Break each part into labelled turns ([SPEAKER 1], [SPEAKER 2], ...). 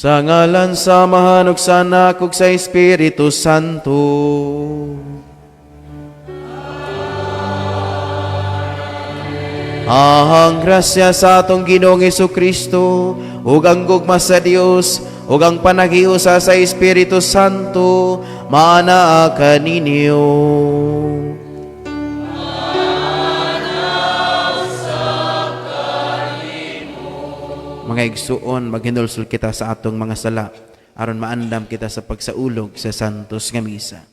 [SPEAKER 1] Sa ngalan sa Amahan ug sa Anak ug sa Espiritu Santo. Ang grasya sa atong Ginoong Jesucristo ug ang gugma sa Dios ug ang panagiusa sa Espiritu Santo maanaa kaninyo. Mga igsuon, maghinulsol kita sa atong mga sala aron maandam kita sa pagsaulog sa santos nga misa.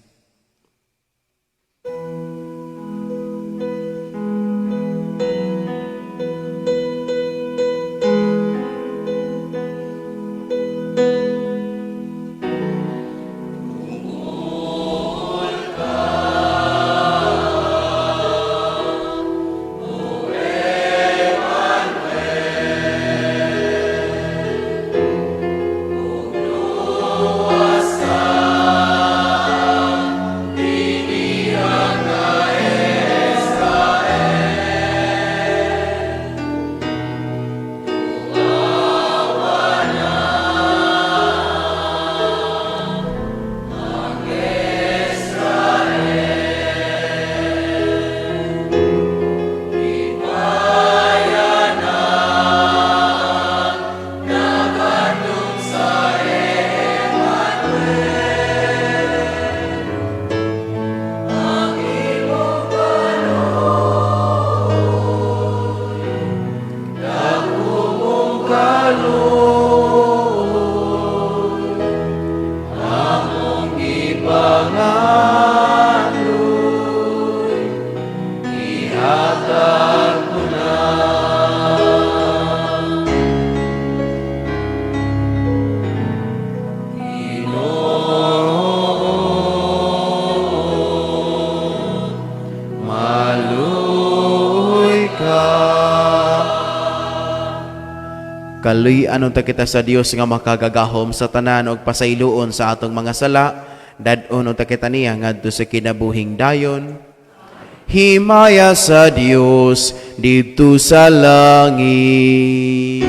[SPEAKER 1] Kaluy-an unta kita sa Dios nga makagagahom sa tanan og pasayloon sa atong mga sala, dad-on unta kita niya ngadto sa kinabuhing dayon. Himaya sa Dios didto sa langit.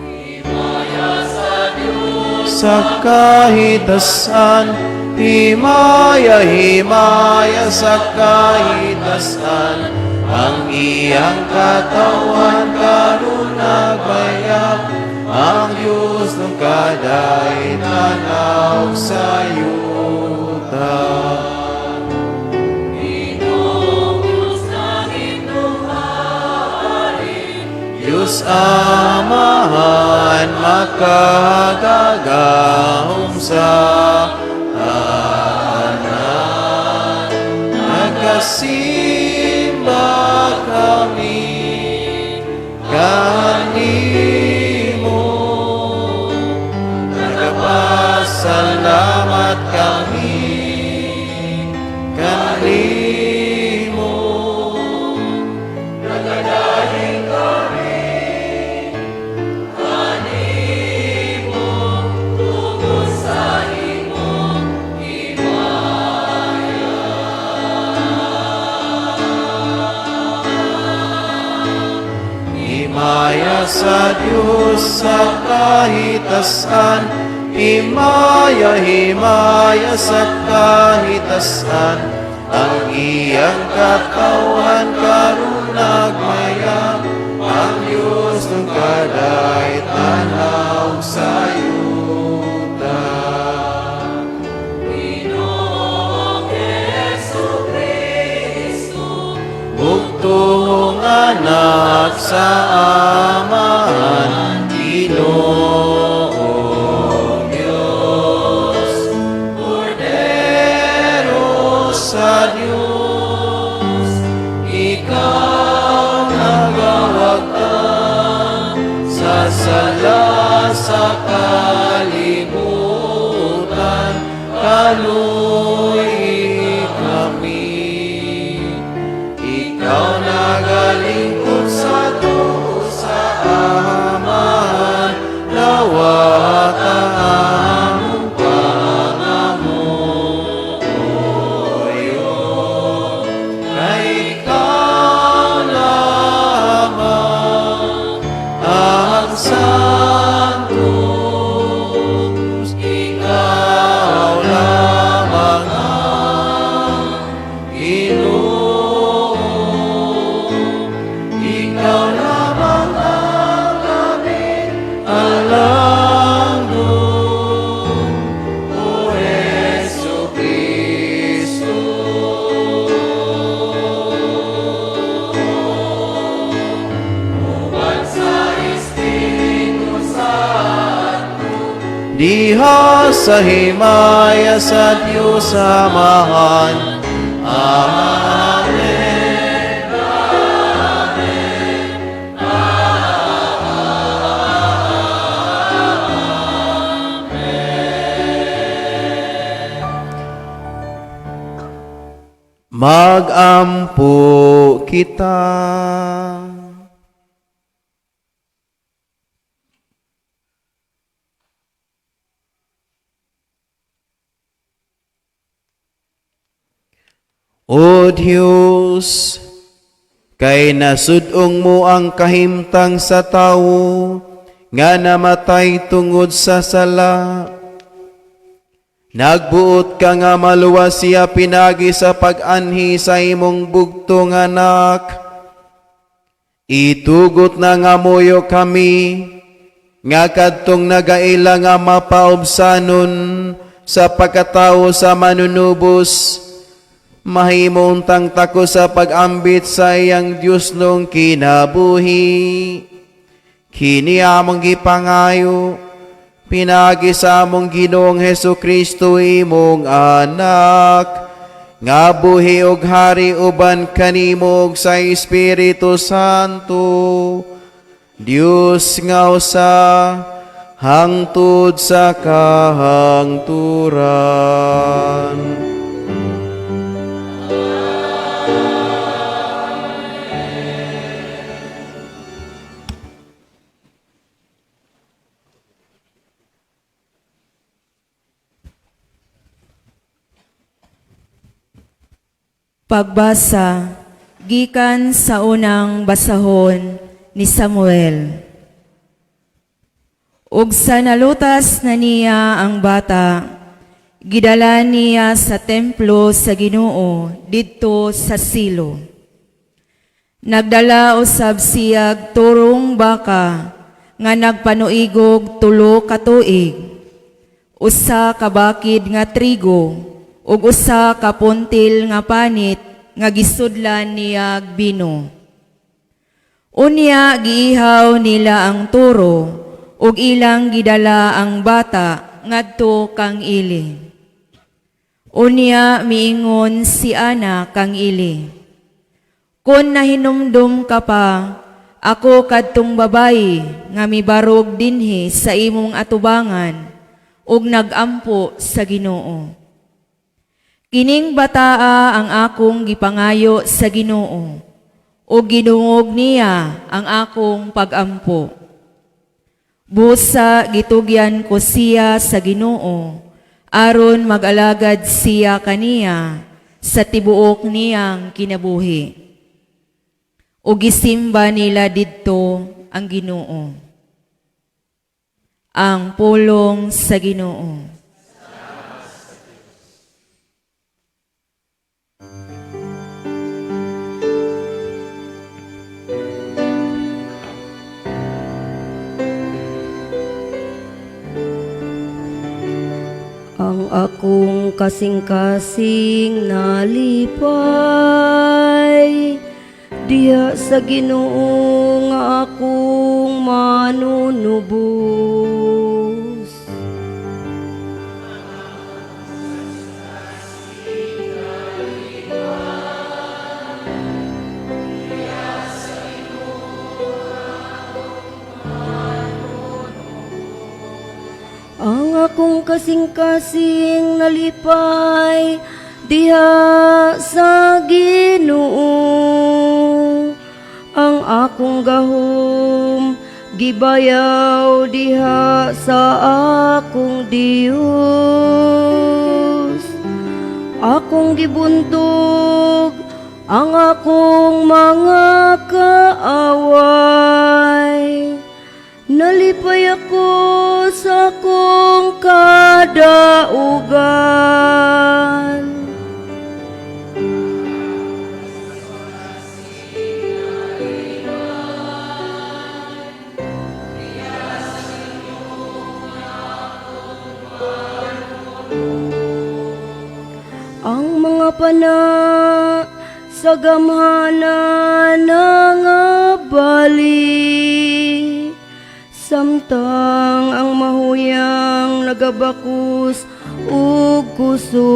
[SPEAKER 1] Himaya sa Dios sa kahitasan, himaya sa kahitasan. Ang iyang katawan karon nagbayag, ang Diyos ng kaday tanaw sa yuta. Diyos langit hari, Diyos Amahan makagagahom sa tanan. Kami kanimo, nagpasalamat kami kanimo, nagadaling kami kanimo, tungkol sa imo himaya sa Diyos sa kahitasan, himaya sa kahitasan. Ang iyang katawan karon nagmayag, ang Diyos ng kaday tanaw sa yuta. Ginoong Jesucristo, bugtong anak sa Amahan, Ginoong Diyos, Kordero sa Diyos, ikaw nagawagtan sa sala sa kalibutan, kaluy kami. Ikaw nagalingkod sa tuo sa Amahan, nawata among pangamuyo. Kay ikaw lamang ang Santo diha sa himaya sa Diyos Amahan. Amen. Magampo kita. O Diyos, kay nasudong mo ang kahimtang sa tawo, nga namatay tungod sa sala. Nagbuot ka nga maluwas siya pinagi sa pag-anhi sa imong bugtong anak. Itugot na nga moyo kami, nga kadtong nagaila nga mapaubsanon sa pagkatao sa manunubos, mahimong tang tako sa pag-ambit sa iyang Diyos nung kinabuhi. Kini among gipangayo, pinagi sa among Ginoong Hesukristo imong anak, nga buhi og hari uban kanimo sa Espiritu Santo, Dios nga usa, hangtod sa kahangturan.
[SPEAKER 2] Pagbasa gikan sa unang basahon ni Samuel. Ug sa nalutas na niya ang bata, gidala niya sa templo sa Ginoo didto sa Silo. Nagdala usab siyag turong baka nga nagpanuigog 3 ka tuig, usa ka bakid nga trigo, ug usa ka puntil nga panit nga gisudlan niya bino. Unya giihaw nila ang turo ug ilang gidala ang bata ngadto kang ili. Unya miingon si Ana kang ili, "Kun nahinumdum ka pa, ako kadtong babayi nga mibarog dinhi sa imong atubangan ug nagampo sa Ginoo. Kining bataa ang akong gipangayo sa Ginoo, o ginungog niya ang akong pagampo. Busa gitugyan ko siya sa Ginoo, aron mag-alagad siya kaniya sa tibuok niyang kinabuhi. O gisimba nila didto ang Ginoo. Ang pulong sa Ginoo.
[SPEAKER 3] Ang akong kasing-kasing nalipay, diha sa Ginoo nga akong manunubos. Ang akong kasing-kasing nalipay diha sa Ginoo. Ang akong gahom gibayaw diha sa akong Dios. Akong gibuntog ang akong mga kaaway. Nalipay ako sa akong kadaugan. Ang mga pana sa gamhanan nga bali, Samtang ang mahuyang nagabakus ug kusog,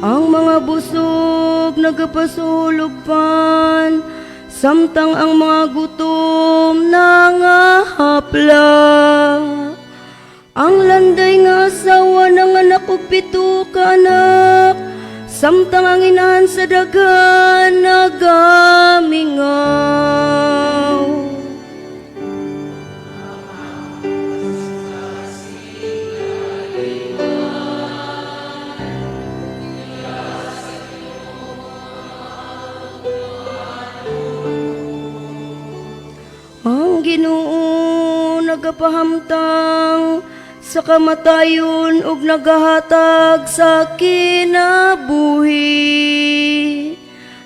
[SPEAKER 3] ang mga busog nagapasulog pan, samtang ang mga gutom nangahapla. Ang landay nga asawa ng anak ug 7 ka anak, samtang ang inahan sa dagan nagamingaw. Ang Ginoo nagapahamtang sa kamatayon ug nagahatag sa kinabuhi.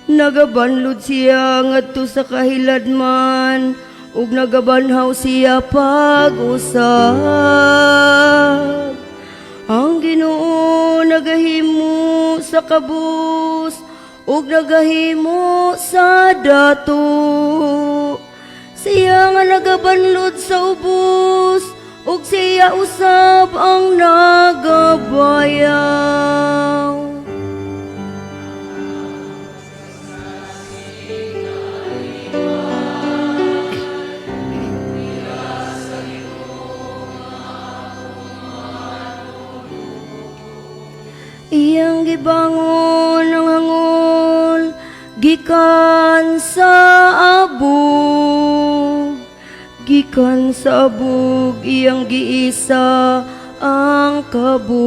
[SPEAKER 3] Nagabanlod siya ngadto sa kahiladman ug nagabanhaw siya pag-usab. Ang Ginoo nagahimo sa kabus ug nagahimo sa dato. Siya nga nagabanlod sa ubos ug siya usab ang nagabayaw. Iyang gibangon ang hangol gikan sa abog, gikan sa abog iyang giisa ang kabus.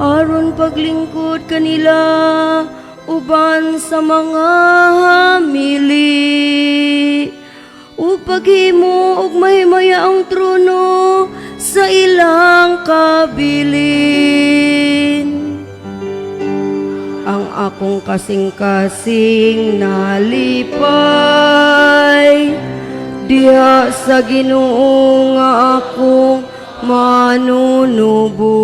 [SPEAKER 3] Aron paglingkod kanila uban sa mga hamili, ug paghimo ug mahimaya ang trono sa ilang kabilin. Ang akong kasing-kasing nalipay diha sa Ginoo nga akong manunubos.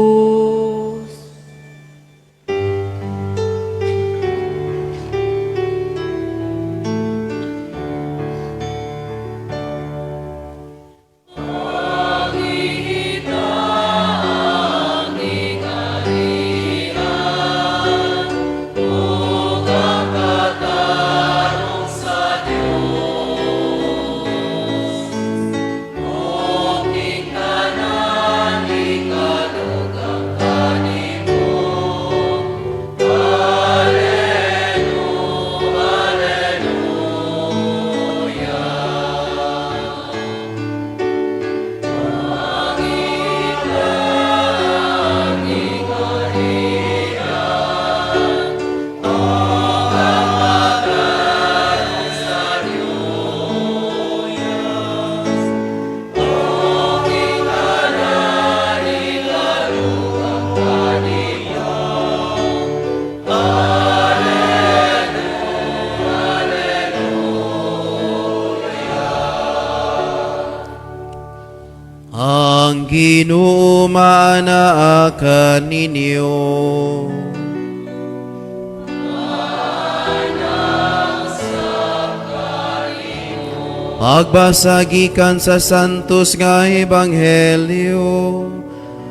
[SPEAKER 1] Ang Ginoo manaakan ninyo. Pagbasa gikan sa santos nga ebanghelyo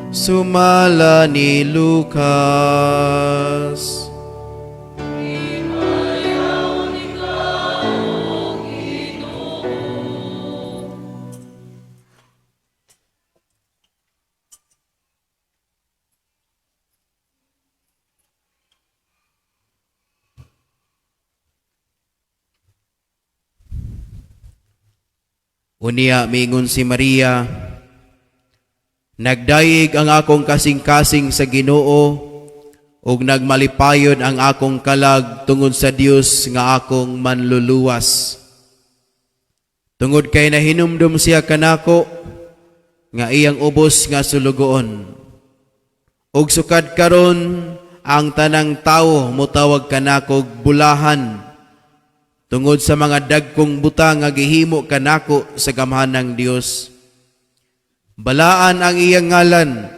[SPEAKER 1] sumala ni Lucas. Unya mingon si Maria, nagdaig ang akong kasing-kasing sa Ginoo ug nagmalipayon ang akong kalag tungod sa Dios nga akong manluluwas. Tungod kay nahinumdum siya kanako nga iyang ubos nga sulugoon. Ug sukad karon ang tanang tawo mutawag kanako bulahan tungod sa mga dagkong butang nga gihimo kanako sa gamhanang Dios. Balaan ang iyang ngalan.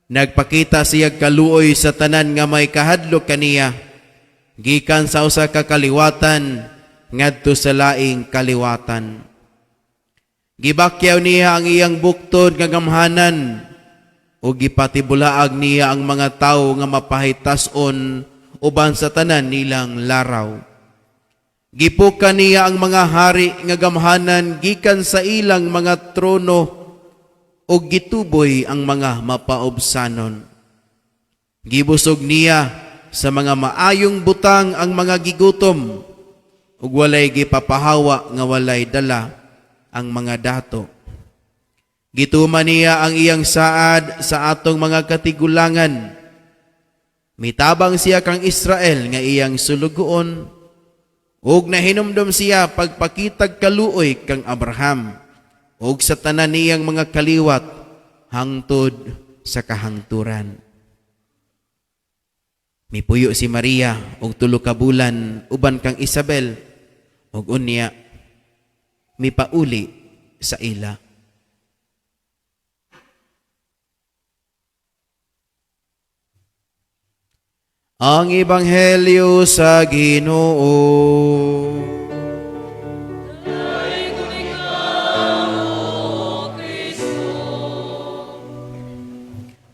[SPEAKER 1] Nagpakita siya kaluoy sa tanan nga may kahadlok kaniya. Gikan sa usa ka kaliwatan ngadto sa laing kaliwatan. Gibakyaw niya ang iyang buktod nga gamhanan o gipatibulaag niya ang mga tawo nga mapahitason uban sa tanan nilang laraw. Gipukan niya ang mga hari nga gamhanan gikan sa ilang mga trono o gituboy ang mga mapaobsanon. Gibusog niya sa mga maayong butang ang mga gigutom ug walay gipapahawa nga walay dala ang mga dato. Gituman niya ang iyang saad sa atong mga katigulangan. Mitabang siya kang Israel nga iyang sulugoon ug nahinumdom siya pagpakitag kaluoy kang Abraham ug sa tanan niyang mga kaliwat hangtod sa kahangturan. Mipuyo si Maria og 3 ka bulan uban kang Isabel ug unya mipauli sa ila. Ang Ebanghelyo sa Ginoo.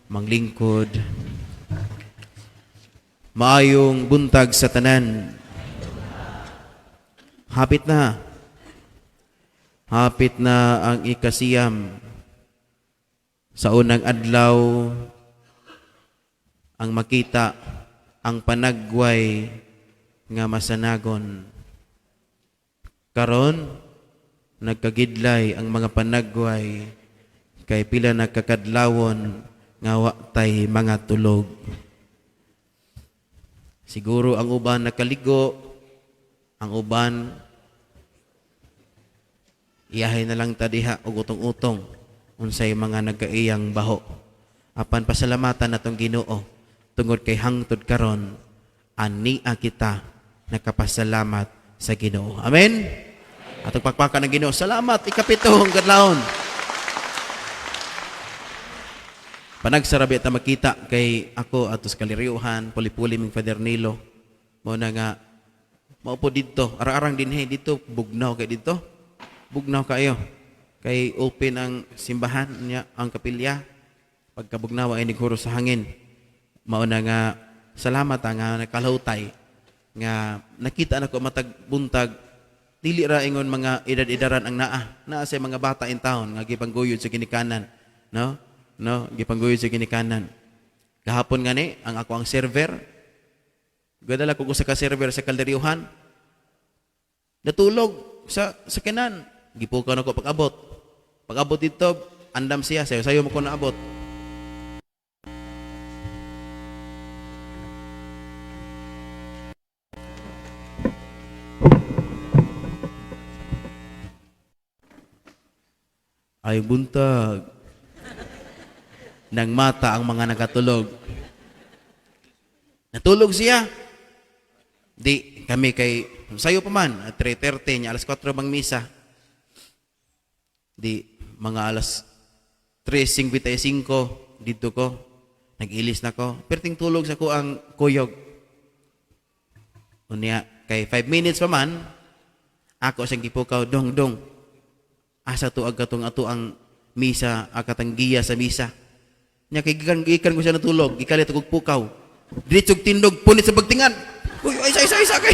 [SPEAKER 1] Manglingkod. Maayong buntag sa tanan. Hapit na. Hapit na ang ikasiyam. Sa unang adlaw, ang makita ang panagway nga masanagon. Karon, nagkagidlay ang mga panagway kay pila nagkakadlawon nga watay mga tulog. Siguro ang uban nakaligo, ang uban iyahay na lang tadiha og utong-utong unsay mga nagkaiyang baho. Apan pasalamatan natong Ginoo tungod kay hangtod karon ania kita nakapasalamat sa Ginoo. Amen. Atong pakpakan ng Ginoo. Salamat ikapitong kadlawon. Panagsarabi ta makita kay ako atos kaliriuhan puli-puli ming Father Nilo. Mao na nga maupo dito, arang-arang dinhi dito bugnaw kay dito. Bugnaw kayo. Kay open ang simbahan niya, ang kapilya. Pagkabugnaw ay niguro sa hangin. Mao na nga salamat nga nakalahutay nga nakita nako matag buntag dili ra ingon mga edad-edaran ang naa sa mga bata in town nga gipangguyod sa ginikanan, no gipangguyod sa ginikanan. Gahapon ngani ang ako ang server gadala ko sa ka server sa Kalderiuhan natulog sa kanan. Gipukaw ako pag-abot dito andam siya sayo mo ko naabot. Ay buntag ng mata ang mga nakatulog. Natulog siya. Di kami kay sayo pa man 3:30 nya alas 4 bang misa. Di mga alas 3:55 dito ko nag-ilis na ko. Perting tulog sa ko ang kuyog. Unya kay 5 minutes pa man ako siyang gipukaw dong. Asa to katong ato ang misa akatang giya sa misa. Nya kay gikan ko siya natulog, gikalit og pukaw. Diretsog tindog punit sa bagtingan. Uy, isa kay.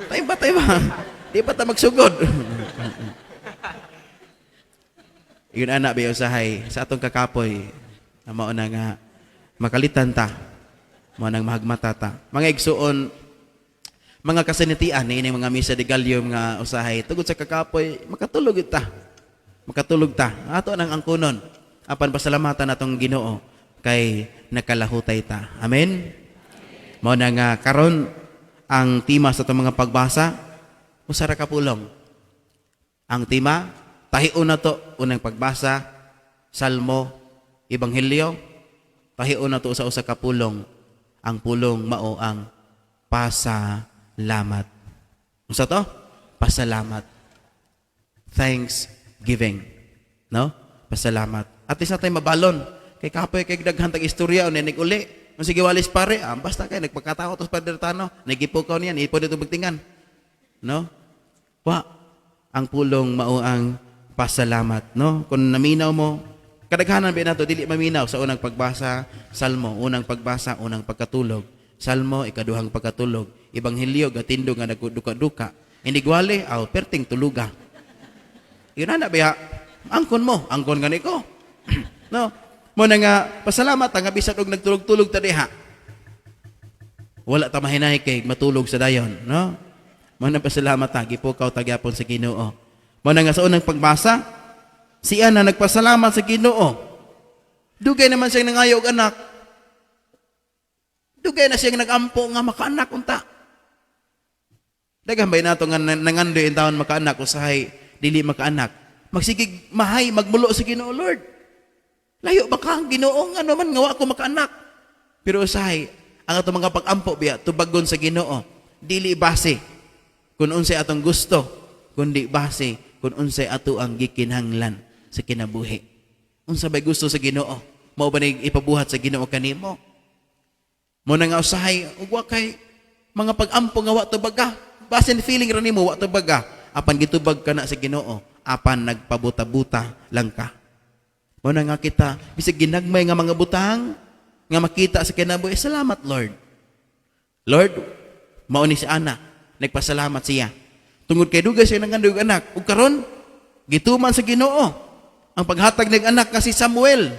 [SPEAKER 1] Tay ba? Di pa ta magsugod. Yun anak ba usahay sa atong kakapoy na mao na nga makalitan ta. Mao nang mahagmata ta. Mga igsuon mga kasanitian ni mga misa de Gallium nga usahay tugod sa kakapoy makatulog ta ato nang angkunon apan pasalamatan natong Ginoo kay nakalahutay ta. Amen. Mao na nga karon ang tema sa itong mga pagbasa usa ra ka pulong. Ang tema tahion na to unang pagbasa Salmo, Ebanghelyo. Tahion na to sa usa ka pulong. Ang pulong mao ang pasalamat. Unsa to? Pasalamat. Thanksgiving. No? Pasalamat. At least na tayo mabalon. Kay kapoy kay daghan tag istorya o ninig uli. Sige walis pare, basta kay nagpagkatao tos Padre Tano, nagipukaw niyan, ipo dito bagtingan. no? Wa ang pulong mao ang pasalamat, no? Kung naminaw mo, kadaghanan ba nato dili maminaw sa unang pagbasa, Salmo, unang pagbasa, unang pagkatulog, Salmo, ikaduhang pagkatulog, Ebanghelyo, gatindo nga nagduka-duka, inigwali, perting tuluga. Yun na biya, angkon gani ko. No? Mo na nga, pasalamat nga bisan og nagtulog-tulog ta diha. Wala ta mahinahi kay matulog sa dayon, no? Mo na pasalamat ta, gipukaw ta gyapon sa Ginoo. Mo na nga sa unang pagbasa, si Ana nagpasalamat sa Ginoo. Dugay naman siyang nangayo og anak. Dugay na siyang nagampo nga makaanak unta. Daghang bay nato nga nangandoy in taon makaanak usahay dili makaanak. Magsigig mahay magmulo sa Ginoo, Lord. Layo ba ka ang Ginoo nga naman nga wa ko makaanak. Pero usahay ang ato mga pag-ampo biya tubagon sa Ginoo. Dili base kun unsay atong gusto, kundi base kun unsay ato ang gikinahanglan sa kinabuhi. Unsa bay gusto sa Ginoo? Mao ba ni ipabuhat sa Ginoo kanimo? Mo na nga usahay ug wa kay mga pag-ampo nga wa tubaga. Basin feeling ra nimo wa tubaga. Apan gitubag ka na sa Ginoo, apan nagpabuta-buta lang ka. Mo na nga kita bisig ginagmay nga mga butang nga makita sa kinabuhi. Salamat, Lord. Lord, mao ni si Ana, nagpasalamat siya. Tungod kay dugay siya nangandoy og anak, ug karon gituman sa Ginoo ang paghatag ng anak kasi Samuel.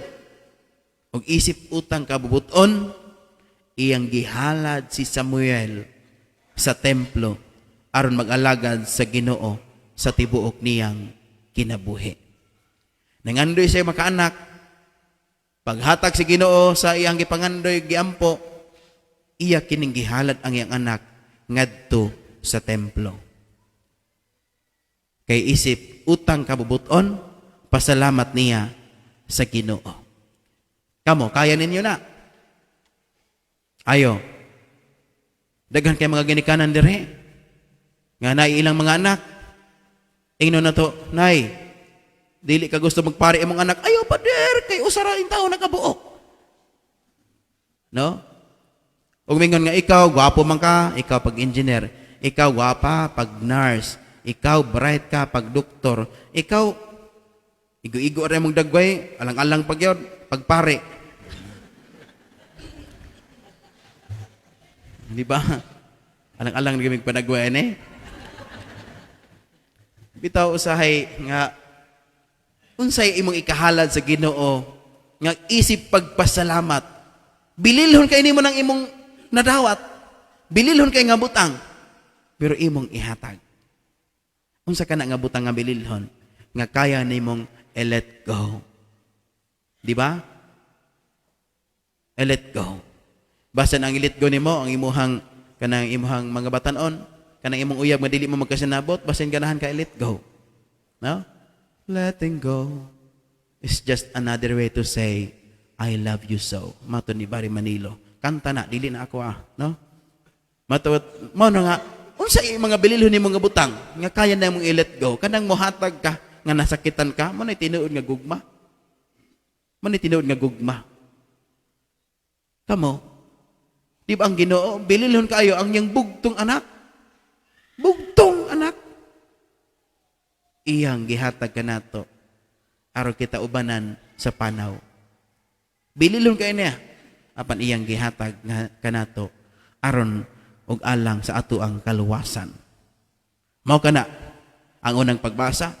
[SPEAKER 1] Og isip utang kabubuton, iyang gihalad si Samuel sa templo aron mag-alagad sa Ginoo sa tibuok niyang kinabuhi. Nangandoy siya makaanak, paghatag si Ginoo sa iyang gipangandoy giampo, iya kining gihalad ang iyang anak ngadto sa templo. Kay isip utang kabubuton, pasalamat niya sa Ginoo. Kamo, kaya ninyo na. Ayo. Daghan kay mga ginikanan dire. Nga na ilang mga anak. Ingno na to, nay, dili ka gusto magpari imong anak. Ayo pader, kay usara in taon nakabuok. No? Ug mingon nga ikaw, gwapo man ka, ikaw pag engineer, ikaw gwapa pag nurse, ikaw bright ka pag doktor, ikaw igo-igo ra mong dagway, alang-alang pag yun, pagpare. Di ba? Alang-alang gamig panagway eh. Bitaw usahay nga unsay imong ikahalad sa Ginoo nga isip pagpasalamat. Bililhon kay nimo ng imong nadawat. Bililhon kay nga butang. Pero imong ihatag. Unsa ka na nga butang nga bililhon nga kaya nimong let go. Di ba? Let go. Basta ang let go nimo ang imuhang kanang imuhang mga batanon, kanang imong uyab nga dili mo magkasinabot, basin ganahan ka let go. No? Letting go is just another way to say I love you so. Mato ni Barry Manilo. Kanta na, dili na ako no? Mato mo na nga unsa mga bililhon nimo nga butang nga kaya na imong i-let go, kanang mohatag ka nga nasakitan ka, mo na tinuod nga gugma. Mo na tinuod nga gugma. Kamo, di ba ang Ginoo, bililhon kayo ang iyang bugtong anak. Bugtong anak. Iyang gihatag ka nato aron kita ubanan sa panaw. Bililhon kayo niya apan iyang gihatag nga kanato aron og alang sa ato ang kaluwasan. Mao kana ang unang pagbasa,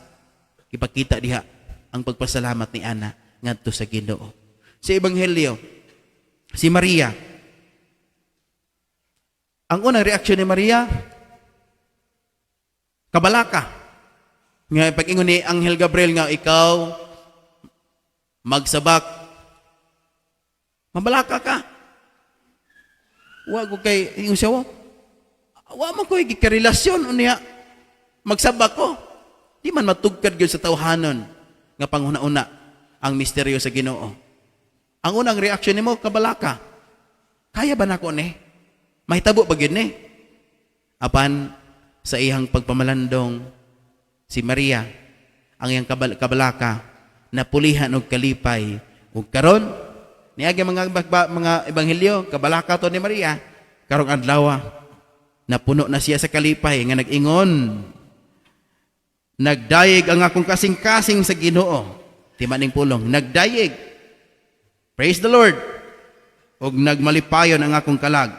[SPEAKER 1] ipakita diha ang pagpasalamat ni Ana ngadto sa Ginoo. Sa Ebanghelyo, si Maria, ang unang reaksyon ni Maria, kabalaka. Nga pag-ingon ni Anghel Gabriel nga ikaw magsabak, mabalaka ka. Wa ko kay yung siya, wa man ko gikarelasyon unya magsabak ko. Di man matugkad gyud sa tawhanon nga panghuna-una ang misteryo sa Ginoo. Ang unang reaksyon nimo kabalaka. Kaya ba nako ni? Mahitabo ba gyud ni? Apan sa iyang pagpamalandong si Maria, ang iyang kabalaka napulihan og kalipay ug karon niagi mga ebanghelyo kabalaka to ni Maria karong adlaw Napuno na siya sa kalipay nga nag-ingon, nagdayeg ang akong kasing-kasing sa Ginoo. Timaning pulong, nagdayeg. Praise the Lord. Og nagmalipayon ang akong kalag.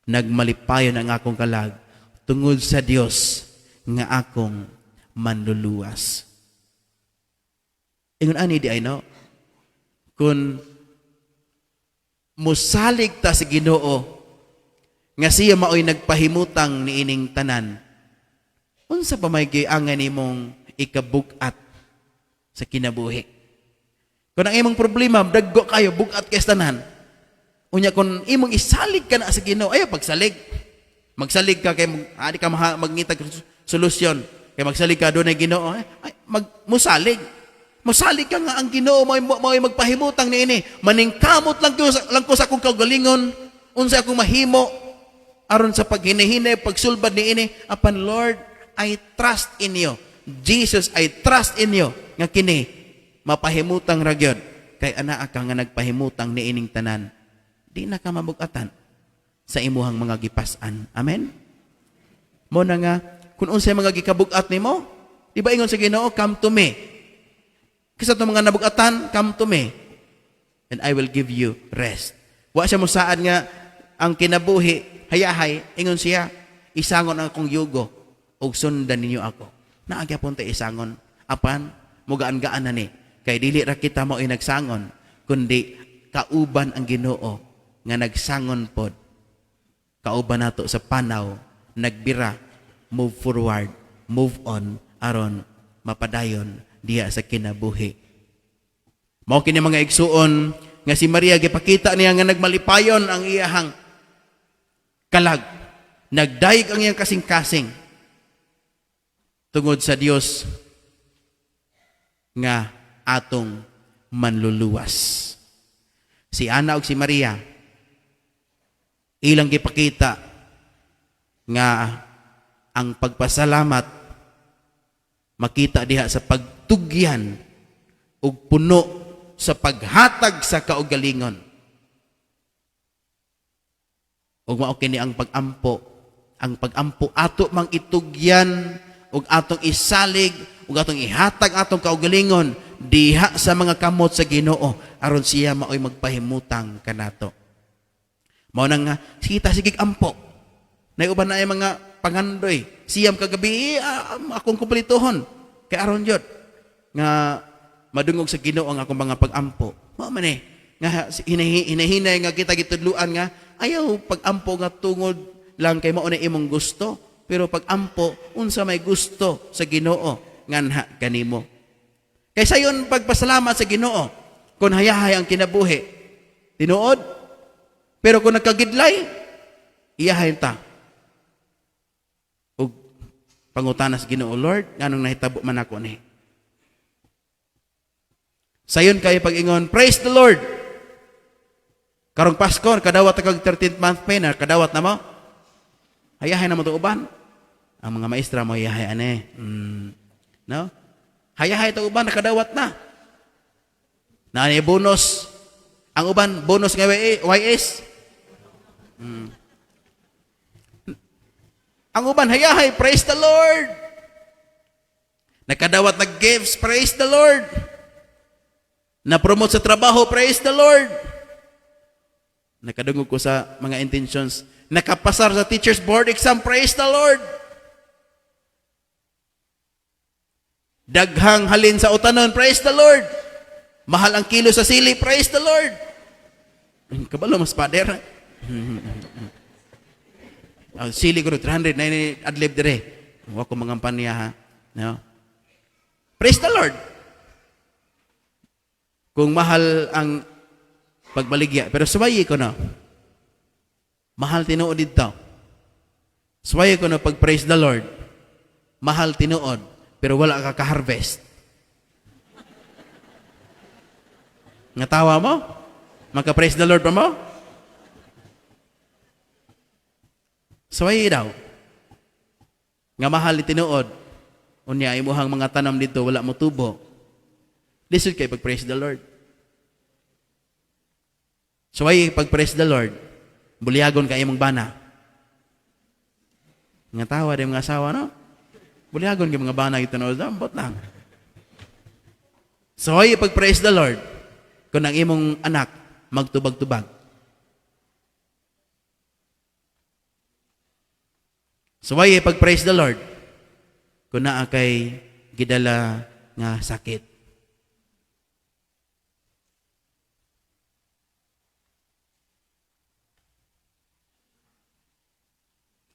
[SPEAKER 1] Nagmalipayon ang akong kalag tungod sa Dios nga akong manluluwas. Ingon ani di ay no? Kung musalig ta sa Ginoo nga siya maoy nagpahimutang niining tanan, unsa pa may giangan nimong ikabugat sa kinabuhi? Kung ang imong problema daggo kayo bugat kay tanan, unya kung imong isalig ka na sa Ginoo, ayo pagsalig. Magsalig ka kay adi ka magngitag solusyon. Kay magsalig ka dunay Ginoo, musalig. Musalig ka nga ang Ginoo mo'y magpahimutang niini. Maningkamot lang ko sa akong kaugalingon, unsa akong mahimo aron sa paghinahinay, pagsulbad niini. Apan Lord, I trust in you. Jesus, I trust in you. Nga kini mapahimutang ra gyud kay anaa ka nga nagpahimutang niining tanan. Di na ka mabugatan sa imuhang mga gipas-an. Amen. Mo na nga kun unsay mga gikabugat nimo, di ba ingon sa Ginoo, come to me. Kisa to mga nabugatan, come to me and I will give you rest. Wa siya mo saad nga ang kinabuhi hayahay, ingon siya, isangon ang akong yugo ug sundan ninyo ako. Naagyapon ta isangon. Apan mugaan-gaan na ni kay dili ra kita mao nagsangon kundi kauban ang Ginoo nga nagsangon pod. Kauban nato sa panaw, nagbira, move forward, move on aron mapadayon diha sa kinabuhi. Mao kini mga igsuon nga si Maria gipakita niya nga nagmalipayon ang iyahang kalag. Nagdayeg ang iyang kasing-kasing tungod sa Dios nga atong manluluwas. Si Ana ug si Maria ilang gipakita nga ang pagpasalamat makita diha sa pagtugyan ug puno sa paghatag sa kaugalingon. Ug mao kini ang pag-ampo ato mang itugyan ug atong isalig ug atong ihatag atong kaugalingon diha sa mga kamot sa Ginoo aron siya maoy magpahimutang kanato. Mao nang kita sigig ampo. Nay uban na ay mga pangandoy. Siyam kagabi akong kumplituhon kay aron jud nga madungog sa Ginoo ang akong mga pag-ampo. Mao man nga hinahinay nga kita gitudluan nga ayaw pag-ampo nga tungod lang kay mao na imong gusto, pero pag-ampo unsa may gusto sa Ginoo nganha kanimo. Kay sayon pagpasalamat sa Ginoo kun hayahay ang kinabuhi. Tinuod, pero kung nagkagidlay, iyahay ta. Ug pangutana sa Ginoo, Lord, nganong nahitabo man ako ni? Sayon kayo pag-ingon, praise the Lord. Karong Pasko, kadawat kag 13th month pay na, kadawat na mo. Hayahay na mo ito uban. Ang mga maestra mo, hayahay ane. No? Hayahay ito uban, nakadawat na. Na bonus. Ang uban, bonus nga YS. Ang uban, hayahay, praise the Lord. Nakadawat na gifts, praise the Lord. Na-promote sa trabaho, praise the Lord. Nakadungog ko sa mga intentions. Nakapasar sa teacher's board exam, praise the Lord. Daghang halin sa utanon, praise the Lord. Mahal ang kilo sa sili, praise the Lord. Kabalo, mas pader. Sili ko 300, na adlib dire. Huwag ko mangampan niya ha. No? Praise the Lord. Kung mahal ang pagbaligya. Pero suwayi ko na. Mahal tinuod dito. Suwayi ko na pag-praise the Lord. Mahal tinuod. Pero wala ka ka-harvest. Nga tawa mo? Maka-praise the Lord pa mo? Suwayi daw. Nga mahal tinuod. Unya, imuhang mga tanam dito, wala mo tubo. Lisod kayo pag-praise the Lord. So ay pag-praise the Lord, buliagon ka imong bana. Nga tawa din mga asawa, no? Bulihagon yung mga banag ito na bot lang. So, ay pag-praise the Lord, kung ang imong anak, magtubag-tubag. So, ay pag-praise the Lord, kung naa kay gidala nga sakit.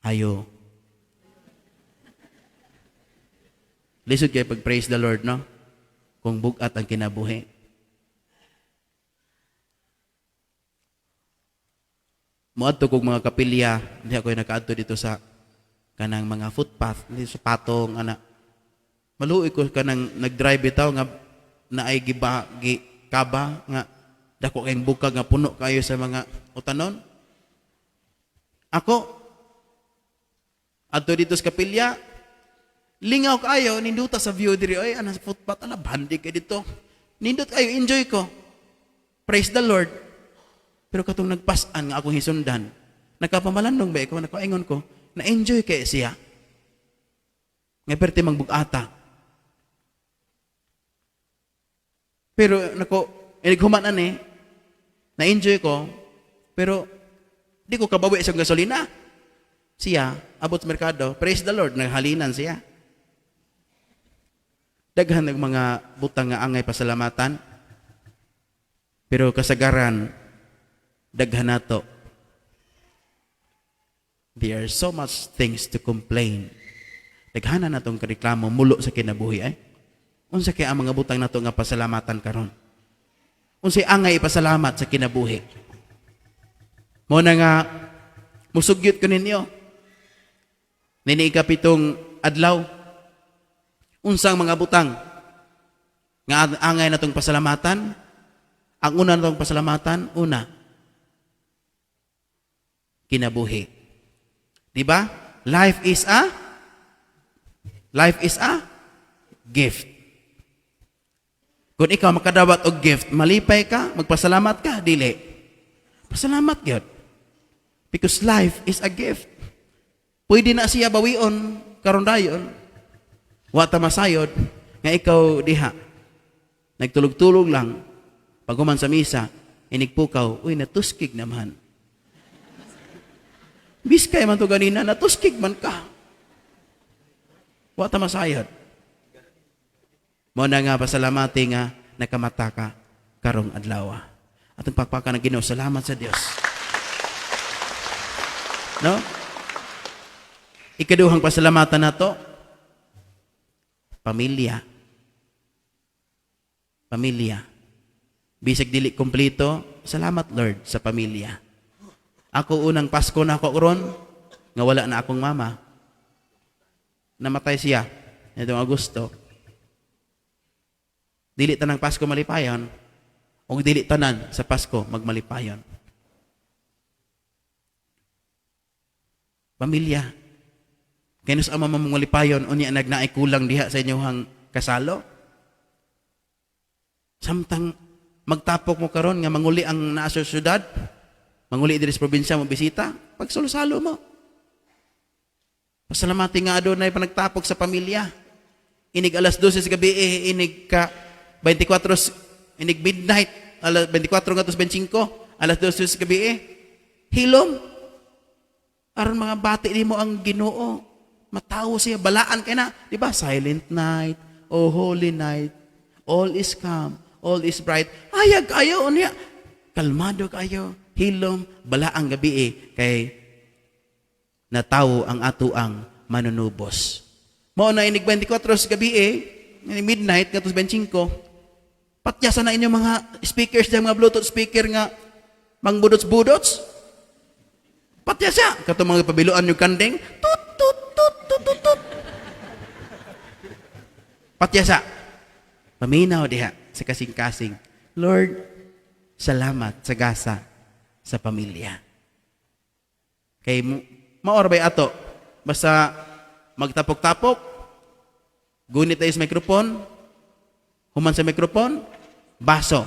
[SPEAKER 1] Ayo. Lisod kayo pag-praise the Lord, no? Kung bugat ang kinabuhi. Muadto kog mga kapilya, hindi ako nakaadto dito sa kanang mga footpath, dito sa patong, ana. Maluoy ko kanang nag-drive bitaw nga naay kaba nga dako kayong bukag nga puno kayo sa mga utanon. Ako, adto dito sa kapilya, lingaw kayo, ninduta sa view diri, ay, ana sa footpath, ala, bandi kayo dito. Nindot kayo, enjoy ko. Praise the Lord. Pero katong nagpasan nga akong hisundan, nagkapamalandong ba ikaw, nakaingon ko, na-enjoy kayo siya. Nga perte magbugata. Pero, inighumanan na-enjoy ko, pero, di ko kabawi sa gasolina. Siya, abot sa merkado, praise the Lord, naghalinan siya. Daghan ng mga butang nga angay pasalamatan, pero kasagaran, daghan nato. There are so much things to complain. Daghan na natong kareklamo mulo sa kinabuhi ay. Unsa kay ang mga butang nato nga pasalamatan karon? Unsay angay ipasalamat sa kinabuhi? Mo na nga musugyot ko ninyo. Nini ikapitong adlaw. Unsang mga butang nga angay natong pasalamatan? Ang una natong pasalamatan, una, kinabuhi. Di ba? Life is a gift. Kung ikaw makadawat og gift, malipay ka, magpasalamat ka, dili. Pasalamat gyud. Because life is a gift. Pwede na siya bawion karon dayon. Wa ta masayod nga ikaw diha. Nagtulog-tulog lang. Pag human sa misa, inigpukaw, uy, natuskig naman. Biskay man to ganina, natuskig man ka. Wa ta masayod. Mo na nga pasalamati nga nakamata ka karong adlaw. Atong pagpaka ng Ginoo, salamat sa Dios. No? Ikaduhang pasalamatan nato, pamilya. Pamilya. Bisag dili kompleto, salamat Lord sa pamilya. Ako unang Pasko na ako ron, nga wala na akong mama. Namatay siya nitong Agosto. Dili tanang Pasko malipayon, o dili tanan sa Pasko magmalipayon. Pamilya. Kaya sa ama mong malipayon, unya nagnaay kulang diha sa inyohang kasalo. Samtang magtapok mo karon nga manguli ang naa sa syudad, manguli diri sa probinsya mo bisita, pagsulo-salo mo. Pasalamati nga adunay panagtapok sa pamilya. Inig alas 12 sa gabi, inig ka 24, inig midnight, alas 24 nga 25, alas 12 sa gabi, hilom. Aron mga bati ni mo ang Ginoo, matawo siya, balaan kay na, di ba? Silent night, oh holy night, all is calm, all is bright. Ayag kayo, unya. Kalmado kayo, hilom, balaang gabi kay natawo ang atuang manunubos. Mao na inig 24 sa gabi midnight, katos 25, patyasan na inyong mga speakers, mga Bluetooth speaker nga, mang budots-budots. Patyasa, kato mga pabiluan yung kandeng, tut, tut, tut, tut, tut, tut. Patyasa, paminaw diha sa kasing-kasing, Lord, salamat sa gasa sa pamilya. Kay maorbay ato, basta magtapok-tapok, gunit tayo sa mikrofon, human sa mikrofon, baso.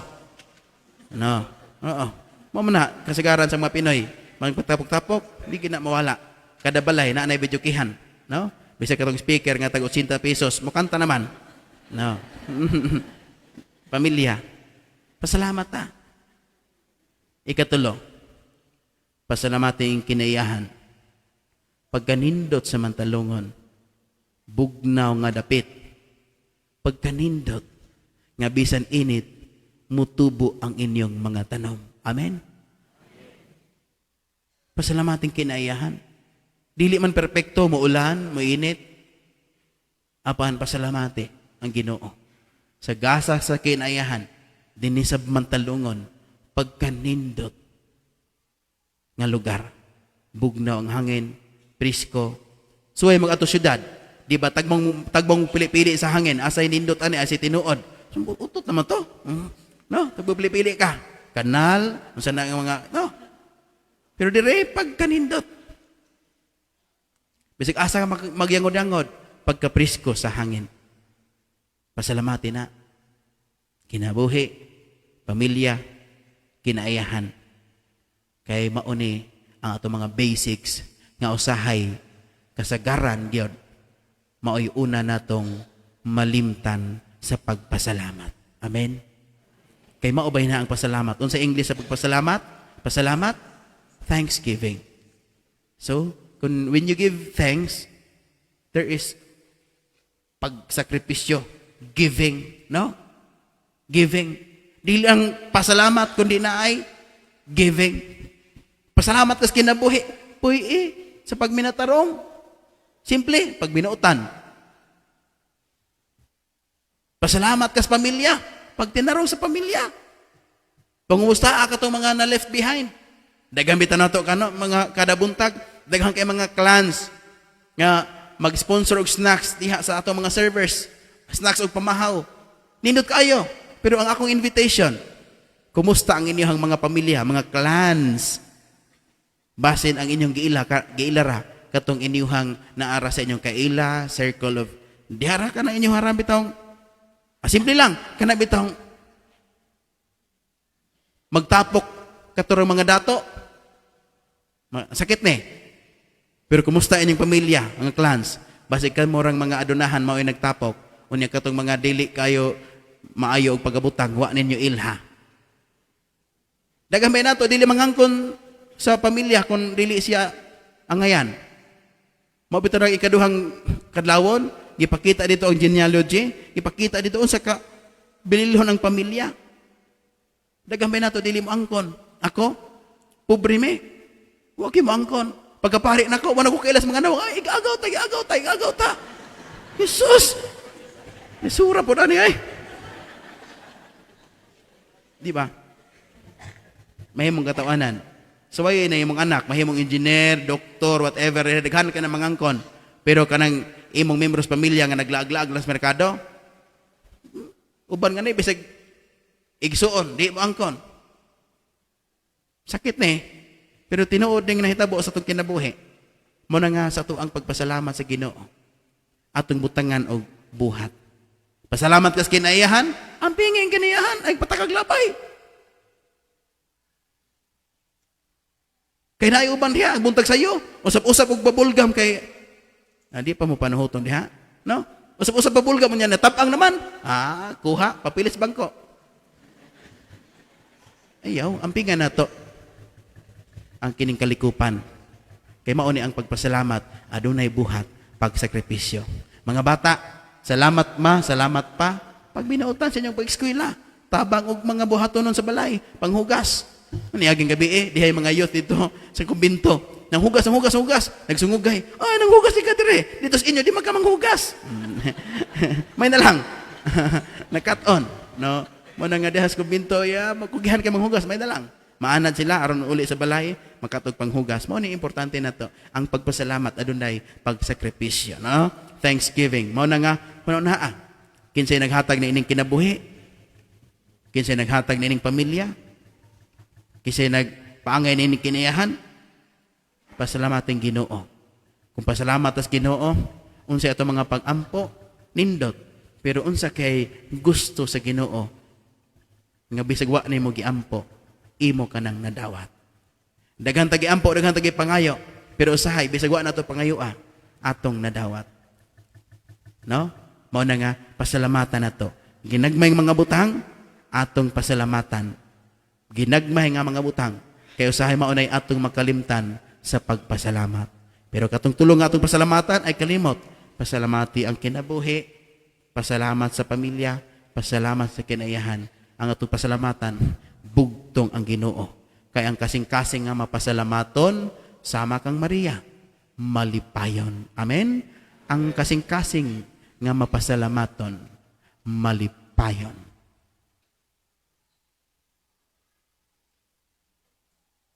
[SPEAKER 1] Ano? Oo. Mamana, kasagaran sa mga Pinoy, magpatapok-tapok, hindi kina mawala. Kada balay na anay videokihan. no? Bisag katong speaker nga tag 80 pesos, mo kanta naman. No. Pamilya. Pasalamat ta. Ikatulo, pasalamating kinaiyahan. Pagkanindot sa mantalungon, bugnaw nga dapit. Pagkanindot, nga bisan init, mutubo ang inyong mga tanom. Amen? Pasalamating kinaiyahan. Dili man perpekto, muulan, muinit. Apan pasalamati ang Ginoo. Sa gasa sa kinaiyahan, dinhi sa mantalungon, pagkanindot nga lugar. Bugnaw ang hangin, prisko. Suway mag ato syudad, di ba tagbong pili-pili sa hangin, asay nindot ani asay tinuod. Utot naman to. No, tagbong-pili-pili ka. Kanal, unsa na ang mga no. Pero dire pagkanindot. Bisig asa ka magyangod-yangod pagka prisko sa hangin. Pasalamati na. Kinabuhi, pamilya, kinaiyahan. Kay mauni ang ato mga basics nga usahay kasagaran gyud maoy una natong malimtan sa pagpasalamat. Amen. Kay maubay na ang pasalamat. Unsa English sa pagpasalamat? Pasalamat, thanksgiving. So, when you give thanks, there is pagsakripisyo, giving, no? Giving. Dili ang pasalamat kundi na ay giving. Pasalamat kas kinabuhi. Sa pagminatarong. Simple, pag binuutan. Pasalamat kas pamilya. Pag tinarong sa pamilya. Pangumusta ka itong mga na left behind. Daghang bitan na ito mga kadabuntag. Daghang kay mga clans nga mag-sponsor og snacks diha sa atong mga servers. Snacks og pamahaw. Nindot kayo. Pero ang akong invitation, kumusta ang inyong mga pamilya, mga clans? Basin ang inyong giilara katong inyong naara sa inyong kaila, circle of dihara ka na inyong harang bitong simple lang, kana bitong magtapok katurang mga dato. Sakit ni. Pero kumusta inyong pamilya, mga clans? Basi ka mo rang mga adunahan mao'y nagtapok. Unya katong mga dili kayo maayo og pagabutang, wa ninyo ilha. Daghang nato dili mangangkon sa pamilya kung dili siya angayan. Mao bitaw ra ikaduhang kadlawon, gipakita dito ang genealogy, ipakita dito sa binilhon ng pamilya. Daghang nato dili mo angkon. Ako, pobre me. Wa ki mo angkon. Pagkapari nako, wala ko kailas mga anak, ay igagaw ta. Jesus! Isura po na niya eh. Di ba? Mahimong katawanan. So, ay na imong anak, mahimong engineer, doktor, whatever, daghan ka na mangangkon. Pero kanang imong membros pamilya nga naglaag-laag lang sa merkado, uban nga na, bisag igsuon, di mo angkon. Sakit na eh. Pero tinuod din nahitabo sa itong kinabuhi. Muna nga sa ito ang pagpasalamat sa Ginoo. Atong butangan o buhat. Pasalamat kas kinaiyahan, ang pingin kinaiyahan ay patakaglabay. Kay naiuban diha, buntag sayo. Usap-usap og babulgam kay di pa mo panuhoton diha. No? Usap-usap babulgam mo niya, natapang naman. Kuha, papilis bangko. Ayaw, ang pingan na to. Ang kining kalikupan. Kay mauni ang pagpasalamat, adunay buhat, pagsakripisyo. Mga bata, salamat ma, salamat pa. Pag binautan sa inyong pag-eskwela, tabang og mga buhatonon sa balay, panghugas. Niaging gabi dihay mga youth dito sa kumbinto. Nang hugas, nagsungugay. Nang hugas ni kadire. Dito sa inyo, di magkamanghugas. May na lang. Nakat-on. No? Muna nga dihas kumbinto, magkugihan kay manghugas, may na lang. Maanad sila aron uli sa balay, makatog panghugas. Mao ni importante na to ang pagpasalamat adunay pagsakripisyo, no? Thanksgiving. Mao na nga kuno naa. Kinsay naghatag na ining kinabuhi? Kinsay naghatag na ining pamilya? Kinsay nagpaangay na ining kinayahan? Pasalamating Ginoo. Kung pasalamat as Ginoo, unsa ato mga pag-ampo nindot. Pero unsa kay gusto sa Ginoo nga bisag wa nimo giampo, imo ka nang nadawat. Daghang tagi ampo, daghang tagi pangayo, pero usahay bisag wa nato pangayo atong nadawat. No? Mao na nga pasalamatan nato. Ginagmay nga mga butang atong pasalamatan. Ginagmay nga mga butang kay usahay maunay atong makalimtan sa pagpasalamat. Pero katong tulong nga atong pasalamatan ay kalimot. Pasalamati ang kinabuhi, pasalamat sa pamilya, pasalamat sa kinayahan. Ang atong pasalamatan, bugtong ang Ginoo. Kay ang kasing-kasing nga mapasalamaton, sama kang Maria, malipayon. Amen? Ang kasing-kasing nga mapasalamaton, malipayon.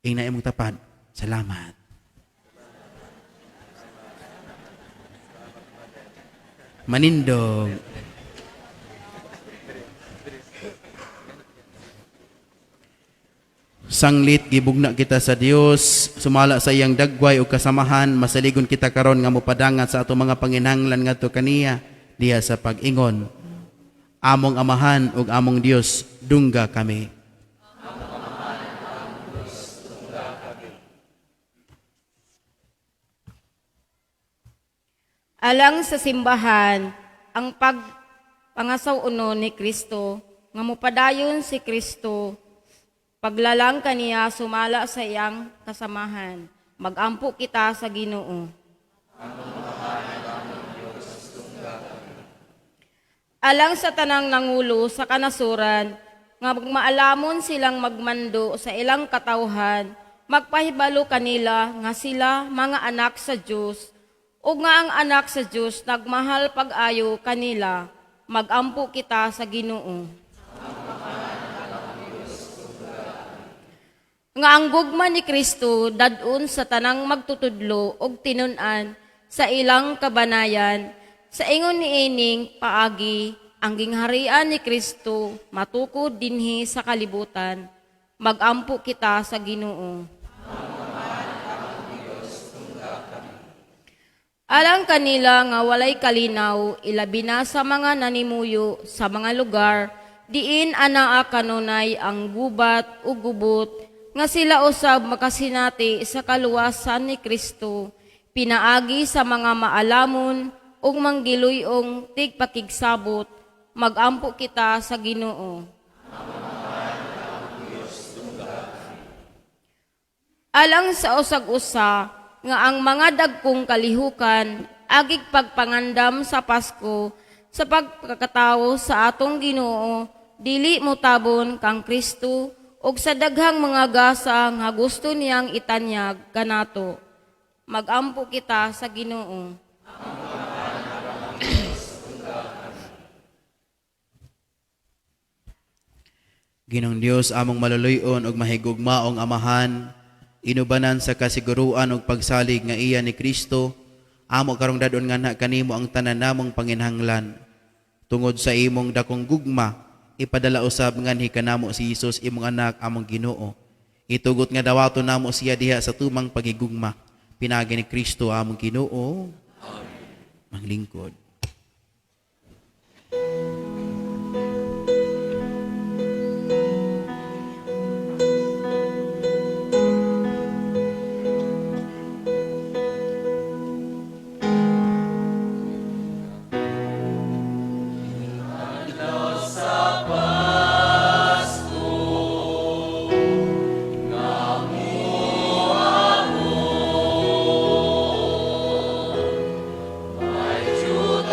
[SPEAKER 1] Ina imong tapad, salamat. Manindog. Sanglit gibugna kita sa Dios, sumala sa iyang dagway ug kasamahan, masaligon kita karon nga mopadangat sa ato mga panginahanglan ngadto kaniya diha sa pag-ingon. Among Amahan ug among Dios, dungga kami.
[SPEAKER 4] Alang sa simbahan, ang pagpangasaw uno ni Kristo, nga mupadayon si Kristo, paglalang kaniya sumala sa iyang kasamahan, magampo kita sa Ginoo. Alang sa tanang nangulo sa kanasuran, nga magmaalamon silang magmando sa ilang katawhan, magpahibalo kanila nga sila mga anak sa Diyos, o nga ang anak sa Diyos nagmahal pag-ayo kanila, magampo kita sa Ginoo. Nga ang gugma ni Kristo dadun sa tanang magtutudlo og tinun-an sa ilang kabanayan, sa ingon ni ining paagi ang gingharian ni Kristo matukod dinhi sa kalibutan, magampo kita sa Ginoo. Alang kanila nga walay kalinaw, ilabi na sa mga nanimuyo sa mga lugar, diin anaa kanunay ang gubat o gubot, nga sila usab makasinati sa kaluwasan ni Kristo, pinaagi sa mga maalamon ug manggiluyong tigpakigsabot, magampo kita sa Ginoo. Alang sa usag-usa, nga ang mga dagkong kalihukan agig pagpangandam sa Pasko sa pagkakatao sa atong Ginoo, dili motabon kang Kristo ug sa daghang mga gasa nga gusto niyang itanyag kanato. Magampo kita sa Ginoo.
[SPEAKER 1] Ginong Dios among maluluyon ug mahigugmaong Amahan, inubanan sa kasiguruan ug pagsalig nga iya ni Kristo, amo karong dadon nga na kanimo ang tanan namong panginhanglan. Tungod sa imong dakong gugma, ipadala usab nganhi kanamo si Hesus imong anak among Ginoo. Itugot nga dawaton namo siya diha sa tumang pagigugma. Pinagi ni Kristo among Ginoo. Manglingkod.
[SPEAKER 5] Juda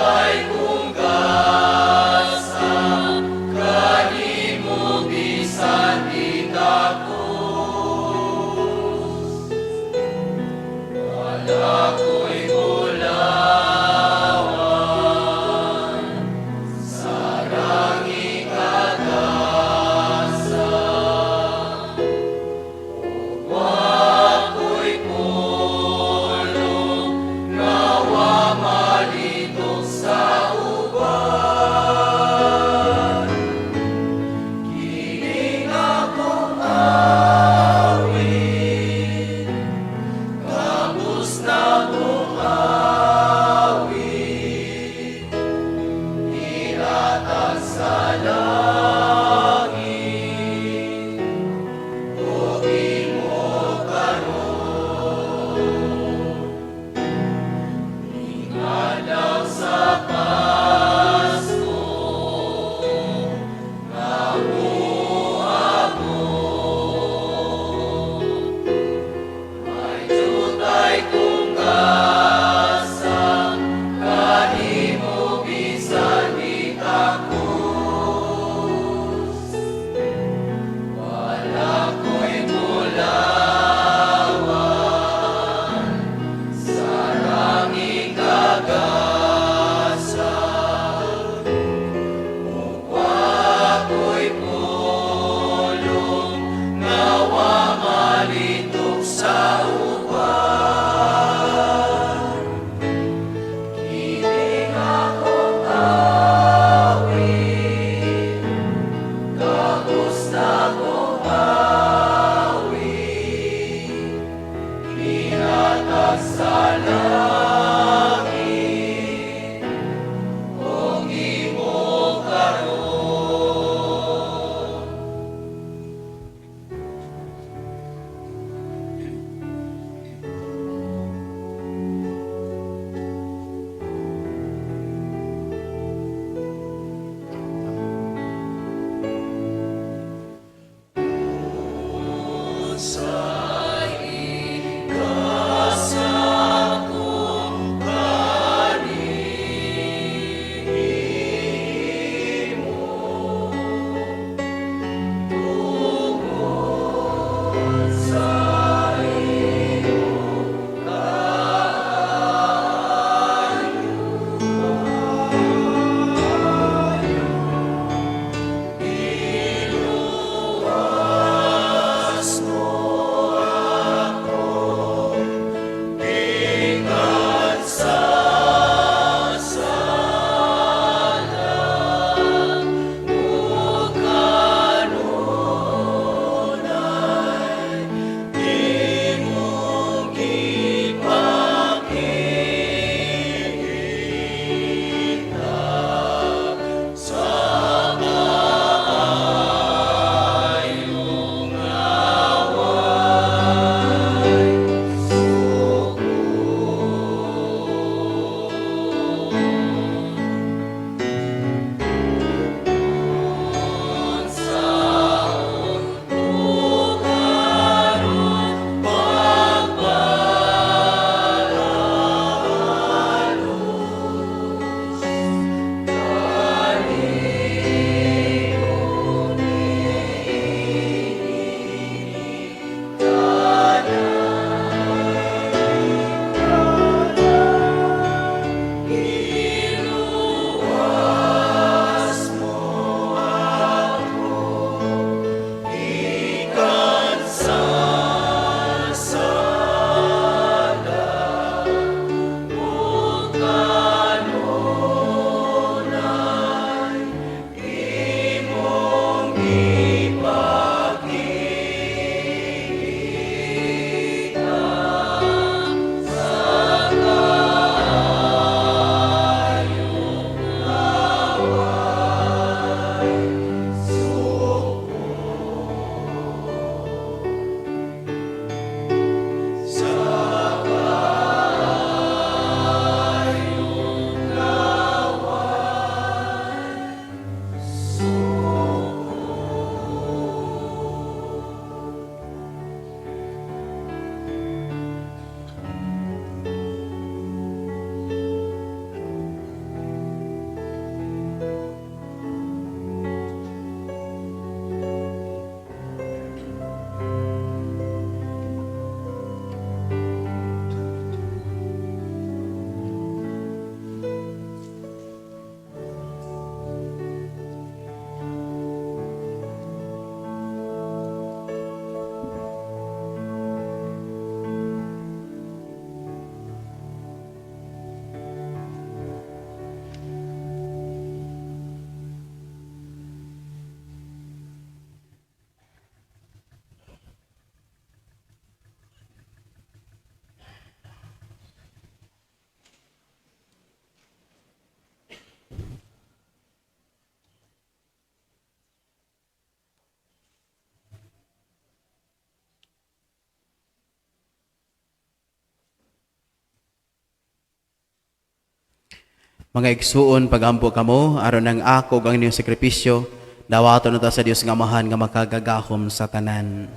[SPEAKER 1] Mga igsuon, pagampo kamo, aron ang ako ang inyong sakripisyo, dawaton na ta sa Dios nga Amahan nga makagagahom sa tanan.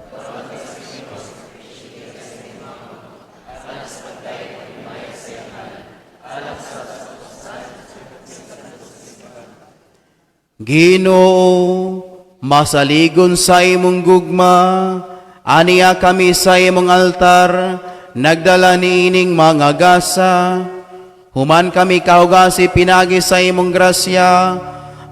[SPEAKER 1] Ginoo, masaligon sa imong gugma, aniya kami sa imong altar, nagdala niining mga gasa. Human kami kaugasi pinagi sa imong grasya,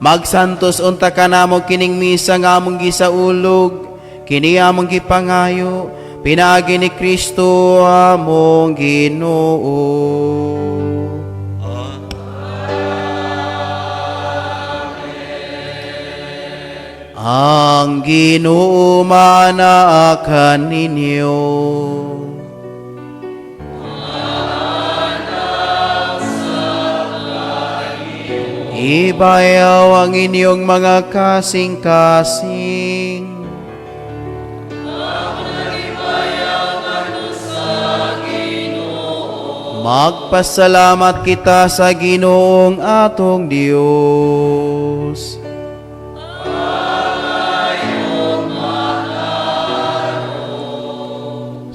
[SPEAKER 1] magsantos unta ka namo kining misa nga among gisaulog, kini among gipangayo, pinagi ni Kristo among Ginoo. Ang Ginoo manaakan ninyo. Ibayaw ang inyong mga kasing-kasing. Magpasalamat kita sa Ginoong atong Dios.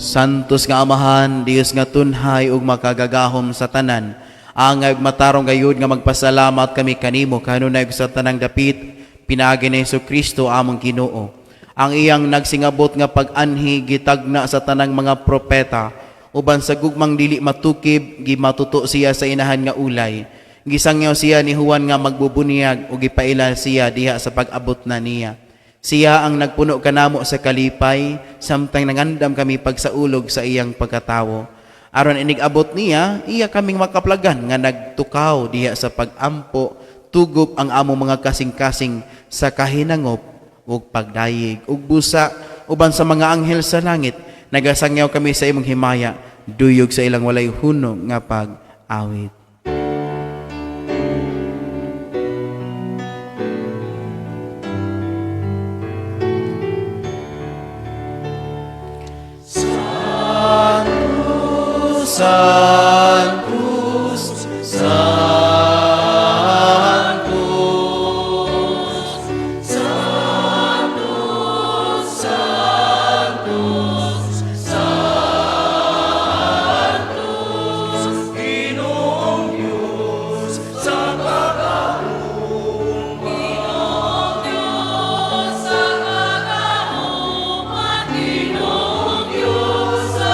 [SPEAKER 1] Santos nga Amahan, Dios nga tunhay ug makagagahom sa tanan, angay ug matarong gayud nga magpasalamat kami kanimo kanunay sa tanang dapit pinaagi ni Jesucristo among Ginoo. Ang iyang nagsingabot nga pag-anhi gitagna sa tanang mga propeta, uban sa gugmang dili matukib gimatuto siya sa inahan nga ulay. Gisangyaw siya ni Juan nga magbubunyag ug gipaila siya diha sa pag-abot na niya. Siya ang nagpuno kanamo sa kalipay, samtang nangandam kami pagsaulog sa iyang pagkatawo. Aron inigabot niya, iya kaming makaplagan nga nagtukaw diha sa pag-ampo, tugop ang among mga kasing-kasing sa kahinangop ug pagdayeg ug busa uban sa mga anghel sa langit. Nagasangyaw kami sa imong himaya, duyog sa ilang walay hunong nga pag-awit. Santos, Santos, Santos, Santos, Santos, Ginoong Diyos sa pagkahumang, Ginoong Diyos sa pagkahumang, Ginoong Diyos sa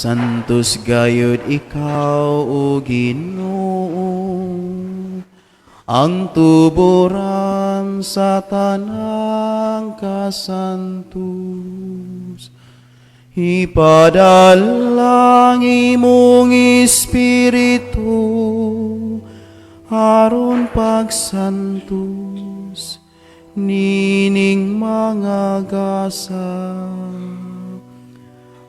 [SPEAKER 1] Santos gayud ikaw, O Ginoo, ang tuburan sa tanang kasantos. Ipadalang imong Espiritu aron pagsantos nining mga gasa,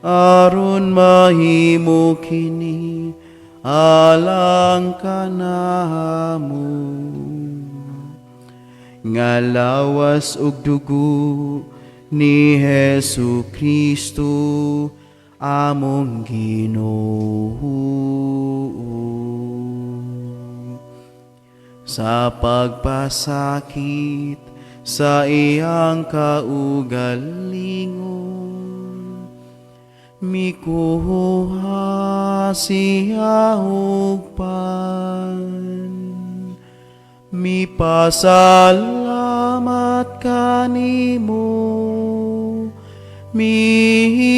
[SPEAKER 1] aron mahimo kini alang kanamo, nga lawas ug dugo ni Hesu Kristo among Ginoo. Sa pagpasakit sa iyang kaugalingon. Mikuha siya hugpan, mipasalamat kanimo, mihipikas,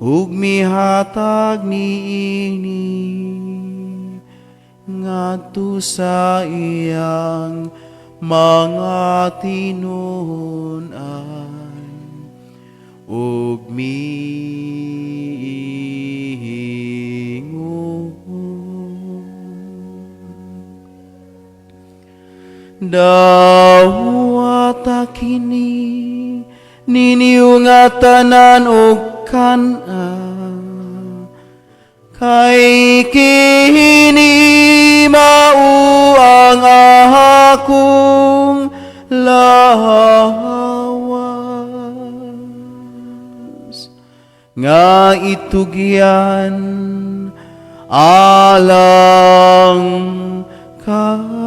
[SPEAKER 1] ug mihatag niini ngadto sa iyang mga tinunan ug miingon. Dawata kini ninyo nga tanan og kana, kay kini mao ang akong lawas, nga itugyan alang kaninyo.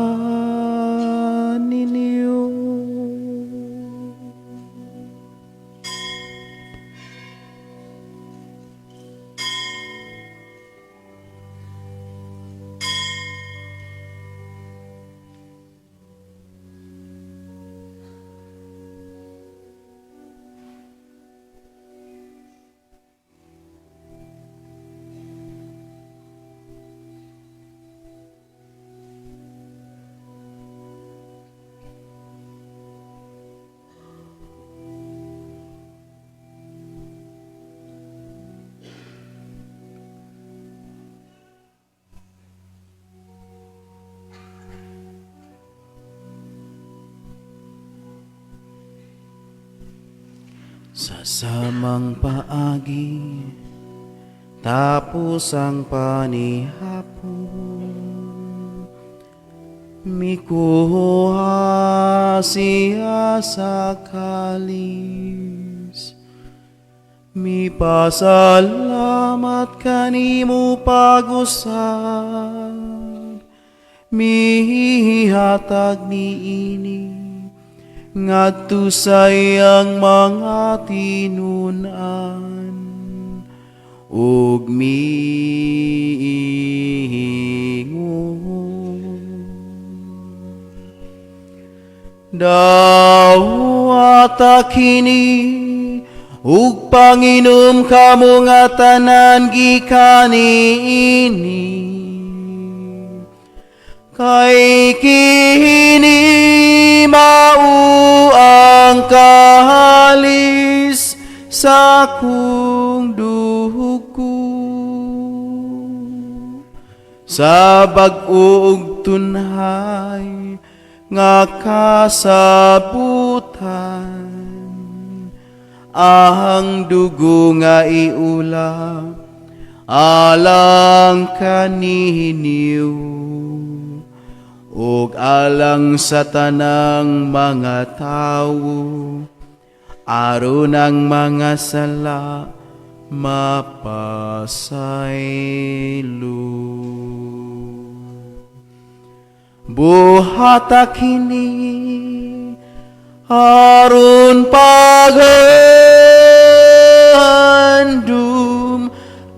[SPEAKER 1] Sa samang paagi, tapos ang panihapon, mikuha siya sa kalis, mipasalamat kanimo pag-usab, mihihatag niini ngadto sa iyang mga tinunan ug miingon. Dawata kini ug panginom kamo nga tanan gikan niini, kay kini mao ang kahalis sa akong dugo, sa bag-o ug tunhay nga kasabutan, ang dugo nga iula alang kaninyo ug alang sa tanang mga tawo, aron ang mga sala mapasaylo. Buhata kini aron paghandom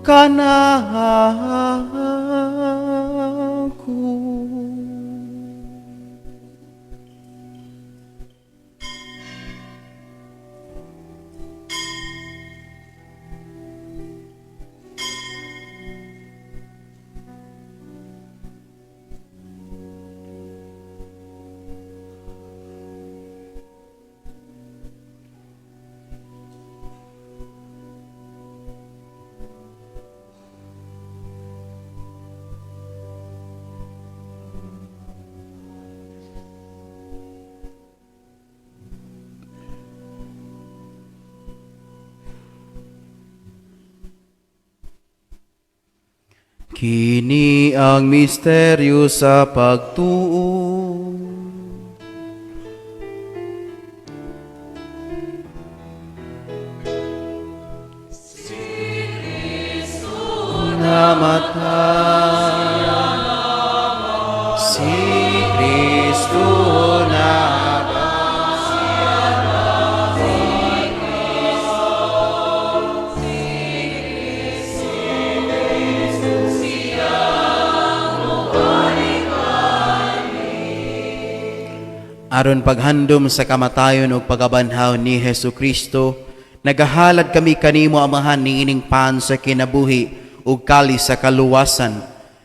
[SPEAKER 1] kanako. Kini ang misteryo sa pagtuo. Namatay si Kristo Aron paghandom sa kamatayon o pagabanhaw ni Hesu Kristo, nagahalad kami kanimo amahan ni ining pan sa kinabuhi ug kali sa kaluwasan.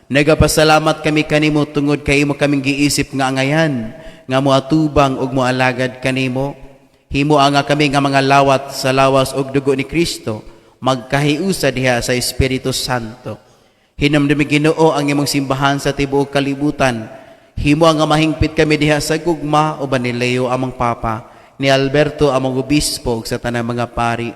[SPEAKER 1] Nagapasalamat kami kanimo tungod kay imo kaming giisip nga angayan, nga moatubang ug moalagad kanimo. Himo nga kami nga mga lawat sa lawas ug dugo ni Kristo, magkahiusa diha sa Espiritu Santo. Hinamdumi Ginoo ang imong simbahan sa tibuok kalibutan. Himo nga mahingpit kami diha sa gugma uban ni Leo among papa, ni Alberto among obispo ug sa tanang mga pari.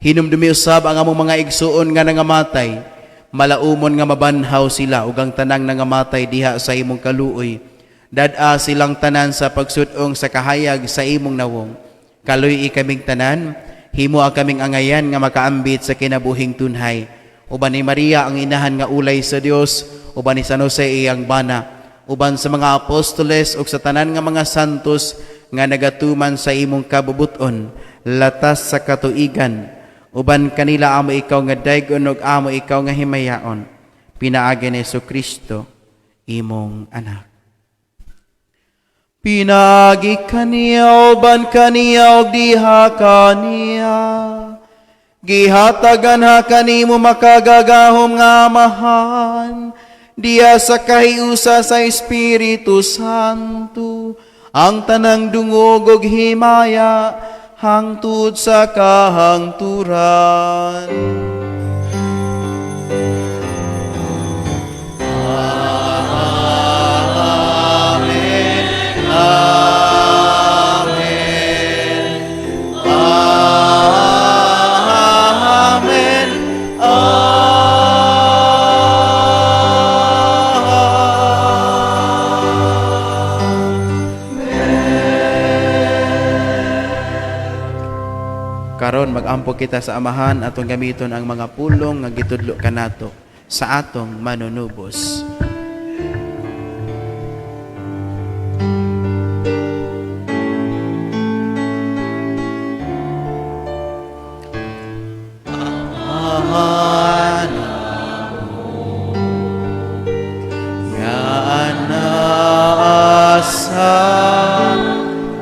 [SPEAKER 1] Hinumdumi usab ang among mga igsuon nga nangamatay, malaumon nga mabanhaw sila ug ang tanang nangamatay diha sa imong kaluoy. Dad-a silang tanan sa pagsud-ong sa kahayag sa imong nawong. Kaluy kaming tanan, himo ang kaming angayan nga makaambit sa kinabuhing tunhay. Uban ni Maria ang inahan nga ulay sa Dios, uban ni San Jose iyang bana, uban sa mga apostoles ug sa tanan nga mga santos nga nagatuman sa imong kabubuton latas sa katuigan, uban kanila amo ikaw nga daygon ug amo ikaw nga himayaon, pinaagi ni Jesucristo imong anak. Pinagi kaniya uban kaniya ug diha kaniya, gihatagan ha kanimo makagagahom nga amahan, diya sa kahiusa sa Espiritu Santo, ang tanang dungog ug himaya, hangtod sa kahangturan. Amen. Amen. Amen. Karon magampo kita sa amahan atong gamiton ang mga pulong nga gitudlo kanato sa atong manunubos. Amahan nga anaa sa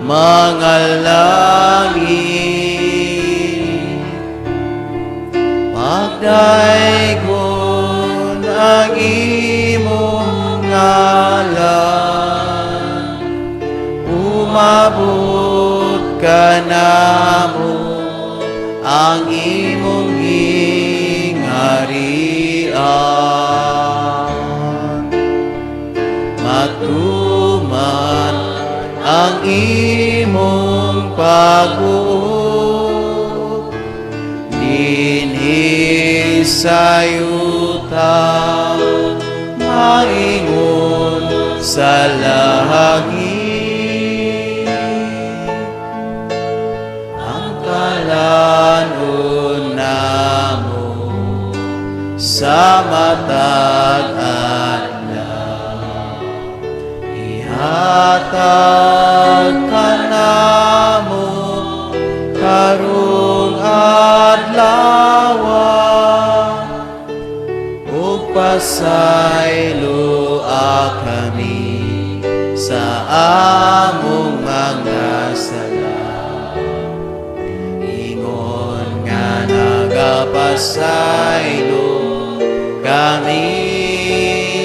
[SPEAKER 1] mga langit, pagdaygon ang imong ngalan, umabot ka namo ang imong gingarian, matuman ang imong pag-uot, dinhi sa yuta, maingon sa langit, ang kalanon namo sa matag adlaw, ihatag ka namo karong adlaw, ug pasaylo kami sa among mga sala, ingon nga nagapasaylo kami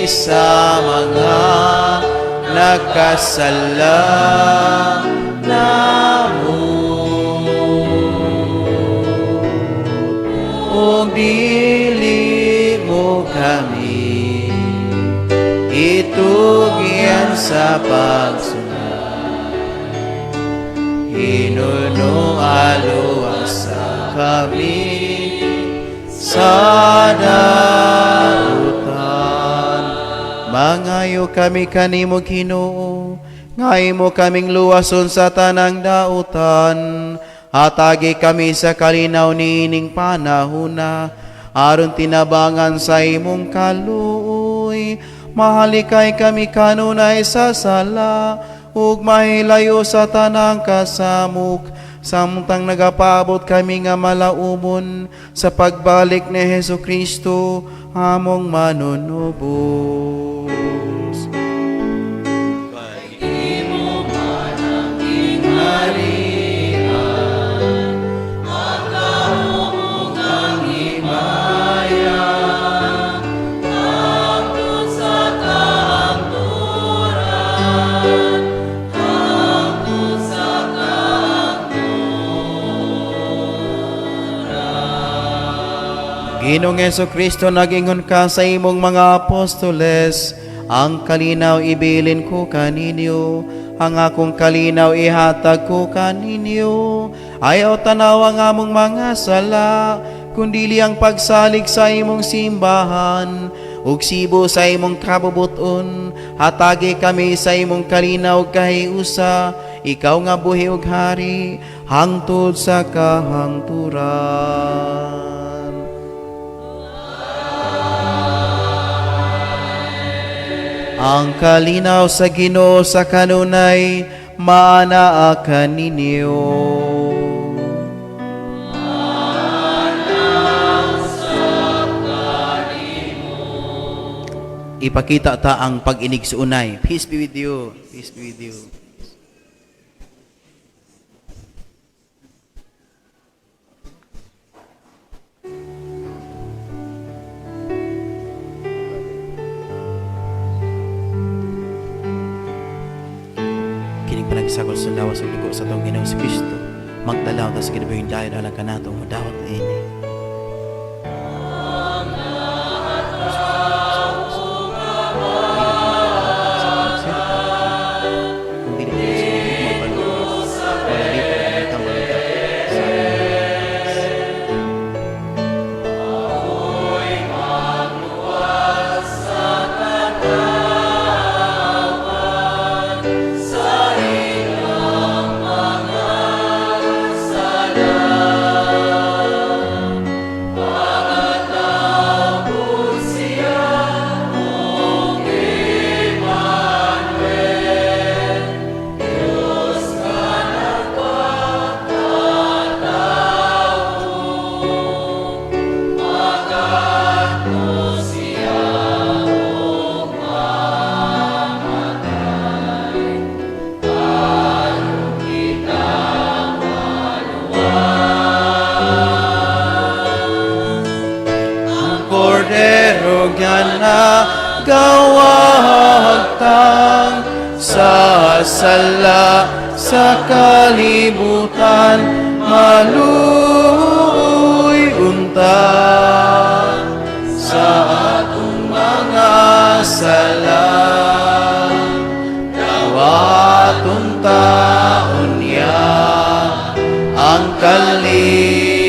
[SPEAKER 1] sa mga nakasala namo, ug dili mo kami itugyan sa pagsunod, hinunualuasa kami sa dautan. Mangayo kami kanimo Ginoo, nga imo kaming luwason sa tanang dautan, hatagi kami sa kalinaw niining panahona, aron tinabangan sa imong kaluoy, mahalikay kami kanunay sa sala, ug mahilayo sa tanang kasamok, samtang nagapabot kami nga malaumon sa pagbalik ni Jesucristo among manunubos. Kay imo man ang Ginoong Jesucristo, nag-ingon ka sa imong mga apostoles, ang kalinaw ibilin ko kaninyo, ang akong kalinaw ihatag ko kaninyo. Ayaw tanaw ang among mga sala, kundili ang pagsalig sa imong simbahan, ug sibo sa imong kabubuton, hatagi kami sa imong kalinaw kahiusa, ikaw nga buhi ug hari, hangtod sa kahangturan. Ang kalinaw sa Ginoo sa kanunay, maanaa kaninyo. Ipakita ta ang pag-inig sa unay. Peace be with you. Peace be with you. Kining panagsagol sa lawas ug dugo sa tong Ginoong Kristo, magdalaw ta sa kinabuhing dayon alang kanatong madawat ini. Cordero na gawagtang sa sala sa kalibutan, maluoy unta sa atong mga sala, dawaton taon niya ang kalihina.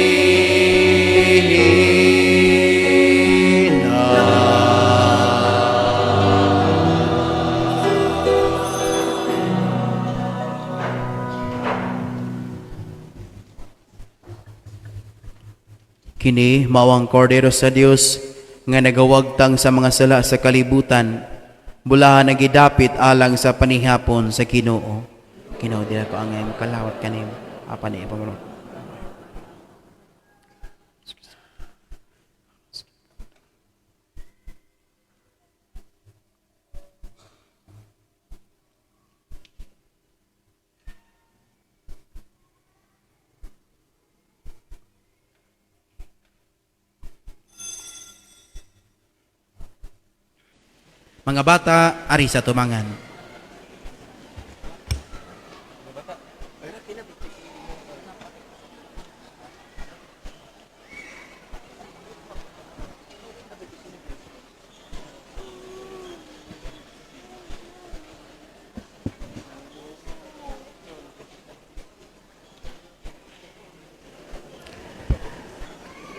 [SPEAKER 1] Kini mawang kordero sa Dios nga nagawagtang sa mga sala sa kalibutan, bulahan na gidapit alang sa panihapon sa Ginoo. Ginoo, dila ko ang iyong kalawat kanim apa ni ipamuro. Mga bata, ari sa tumangan.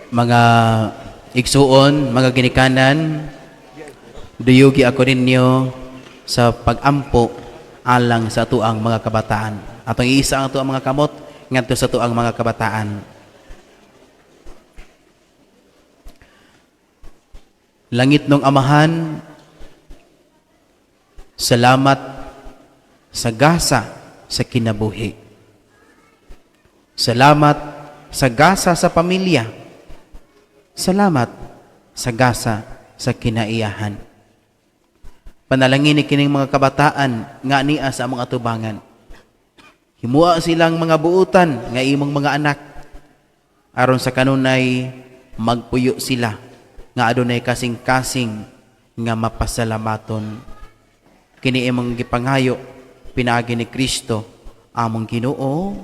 [SPEAKER 1] Mga igsuon, mga ginikanan, duyugi ako ninyo sa pag-ampo alang sa tuang mga kabataan. Atong iisa ang tuang mga kamot ngadto sa tuang mga kabataan. Langit nung Amahan, salamat sa gasa sa kinabuhi. Salamat sa gasa sa pamilya. Salamat sa gasa sa kinaiyahan. Panalangin ni kining mga kabataan nga niya sa among atubangan. Himua silang mga buutan nga imong mga anak. Aron sa kanunay magpuyo sila nga adunay kasing-kasing nga mapasalamaton. Kini imong gipangayo pinaagi ni Kristo among Ginoo.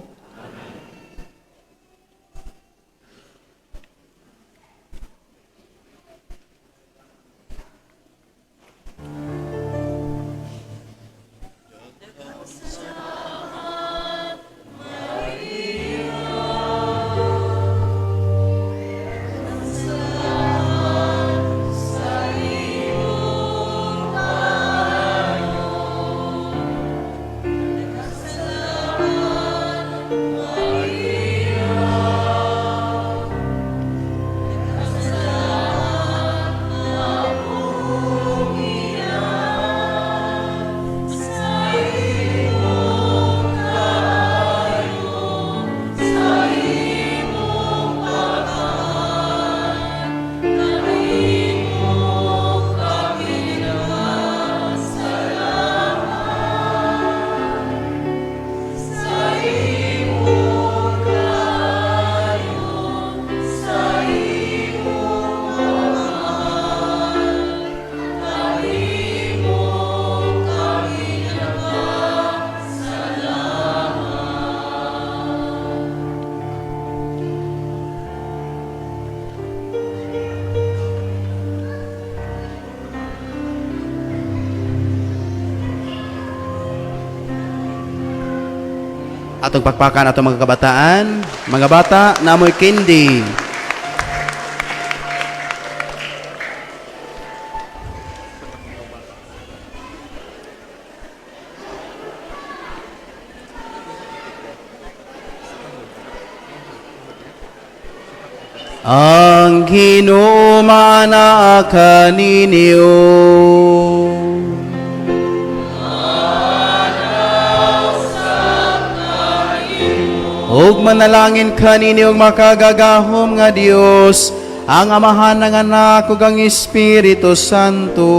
[SPEAKER 1] Atong pakpakan atong mga kabataan, mga bata namoy candy. Ang Ginoo mana kaninyo. Ug manalangin kaninyo makagagahom nga Dios, ang Amahan ng Anak ug ang Espiritu Santo.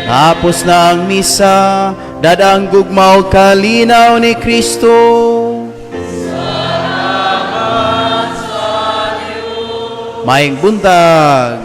[SPEAKER 1] Tapos na ang misa, dadang gugmaw kalinaw ni Kristo. Maing buntag.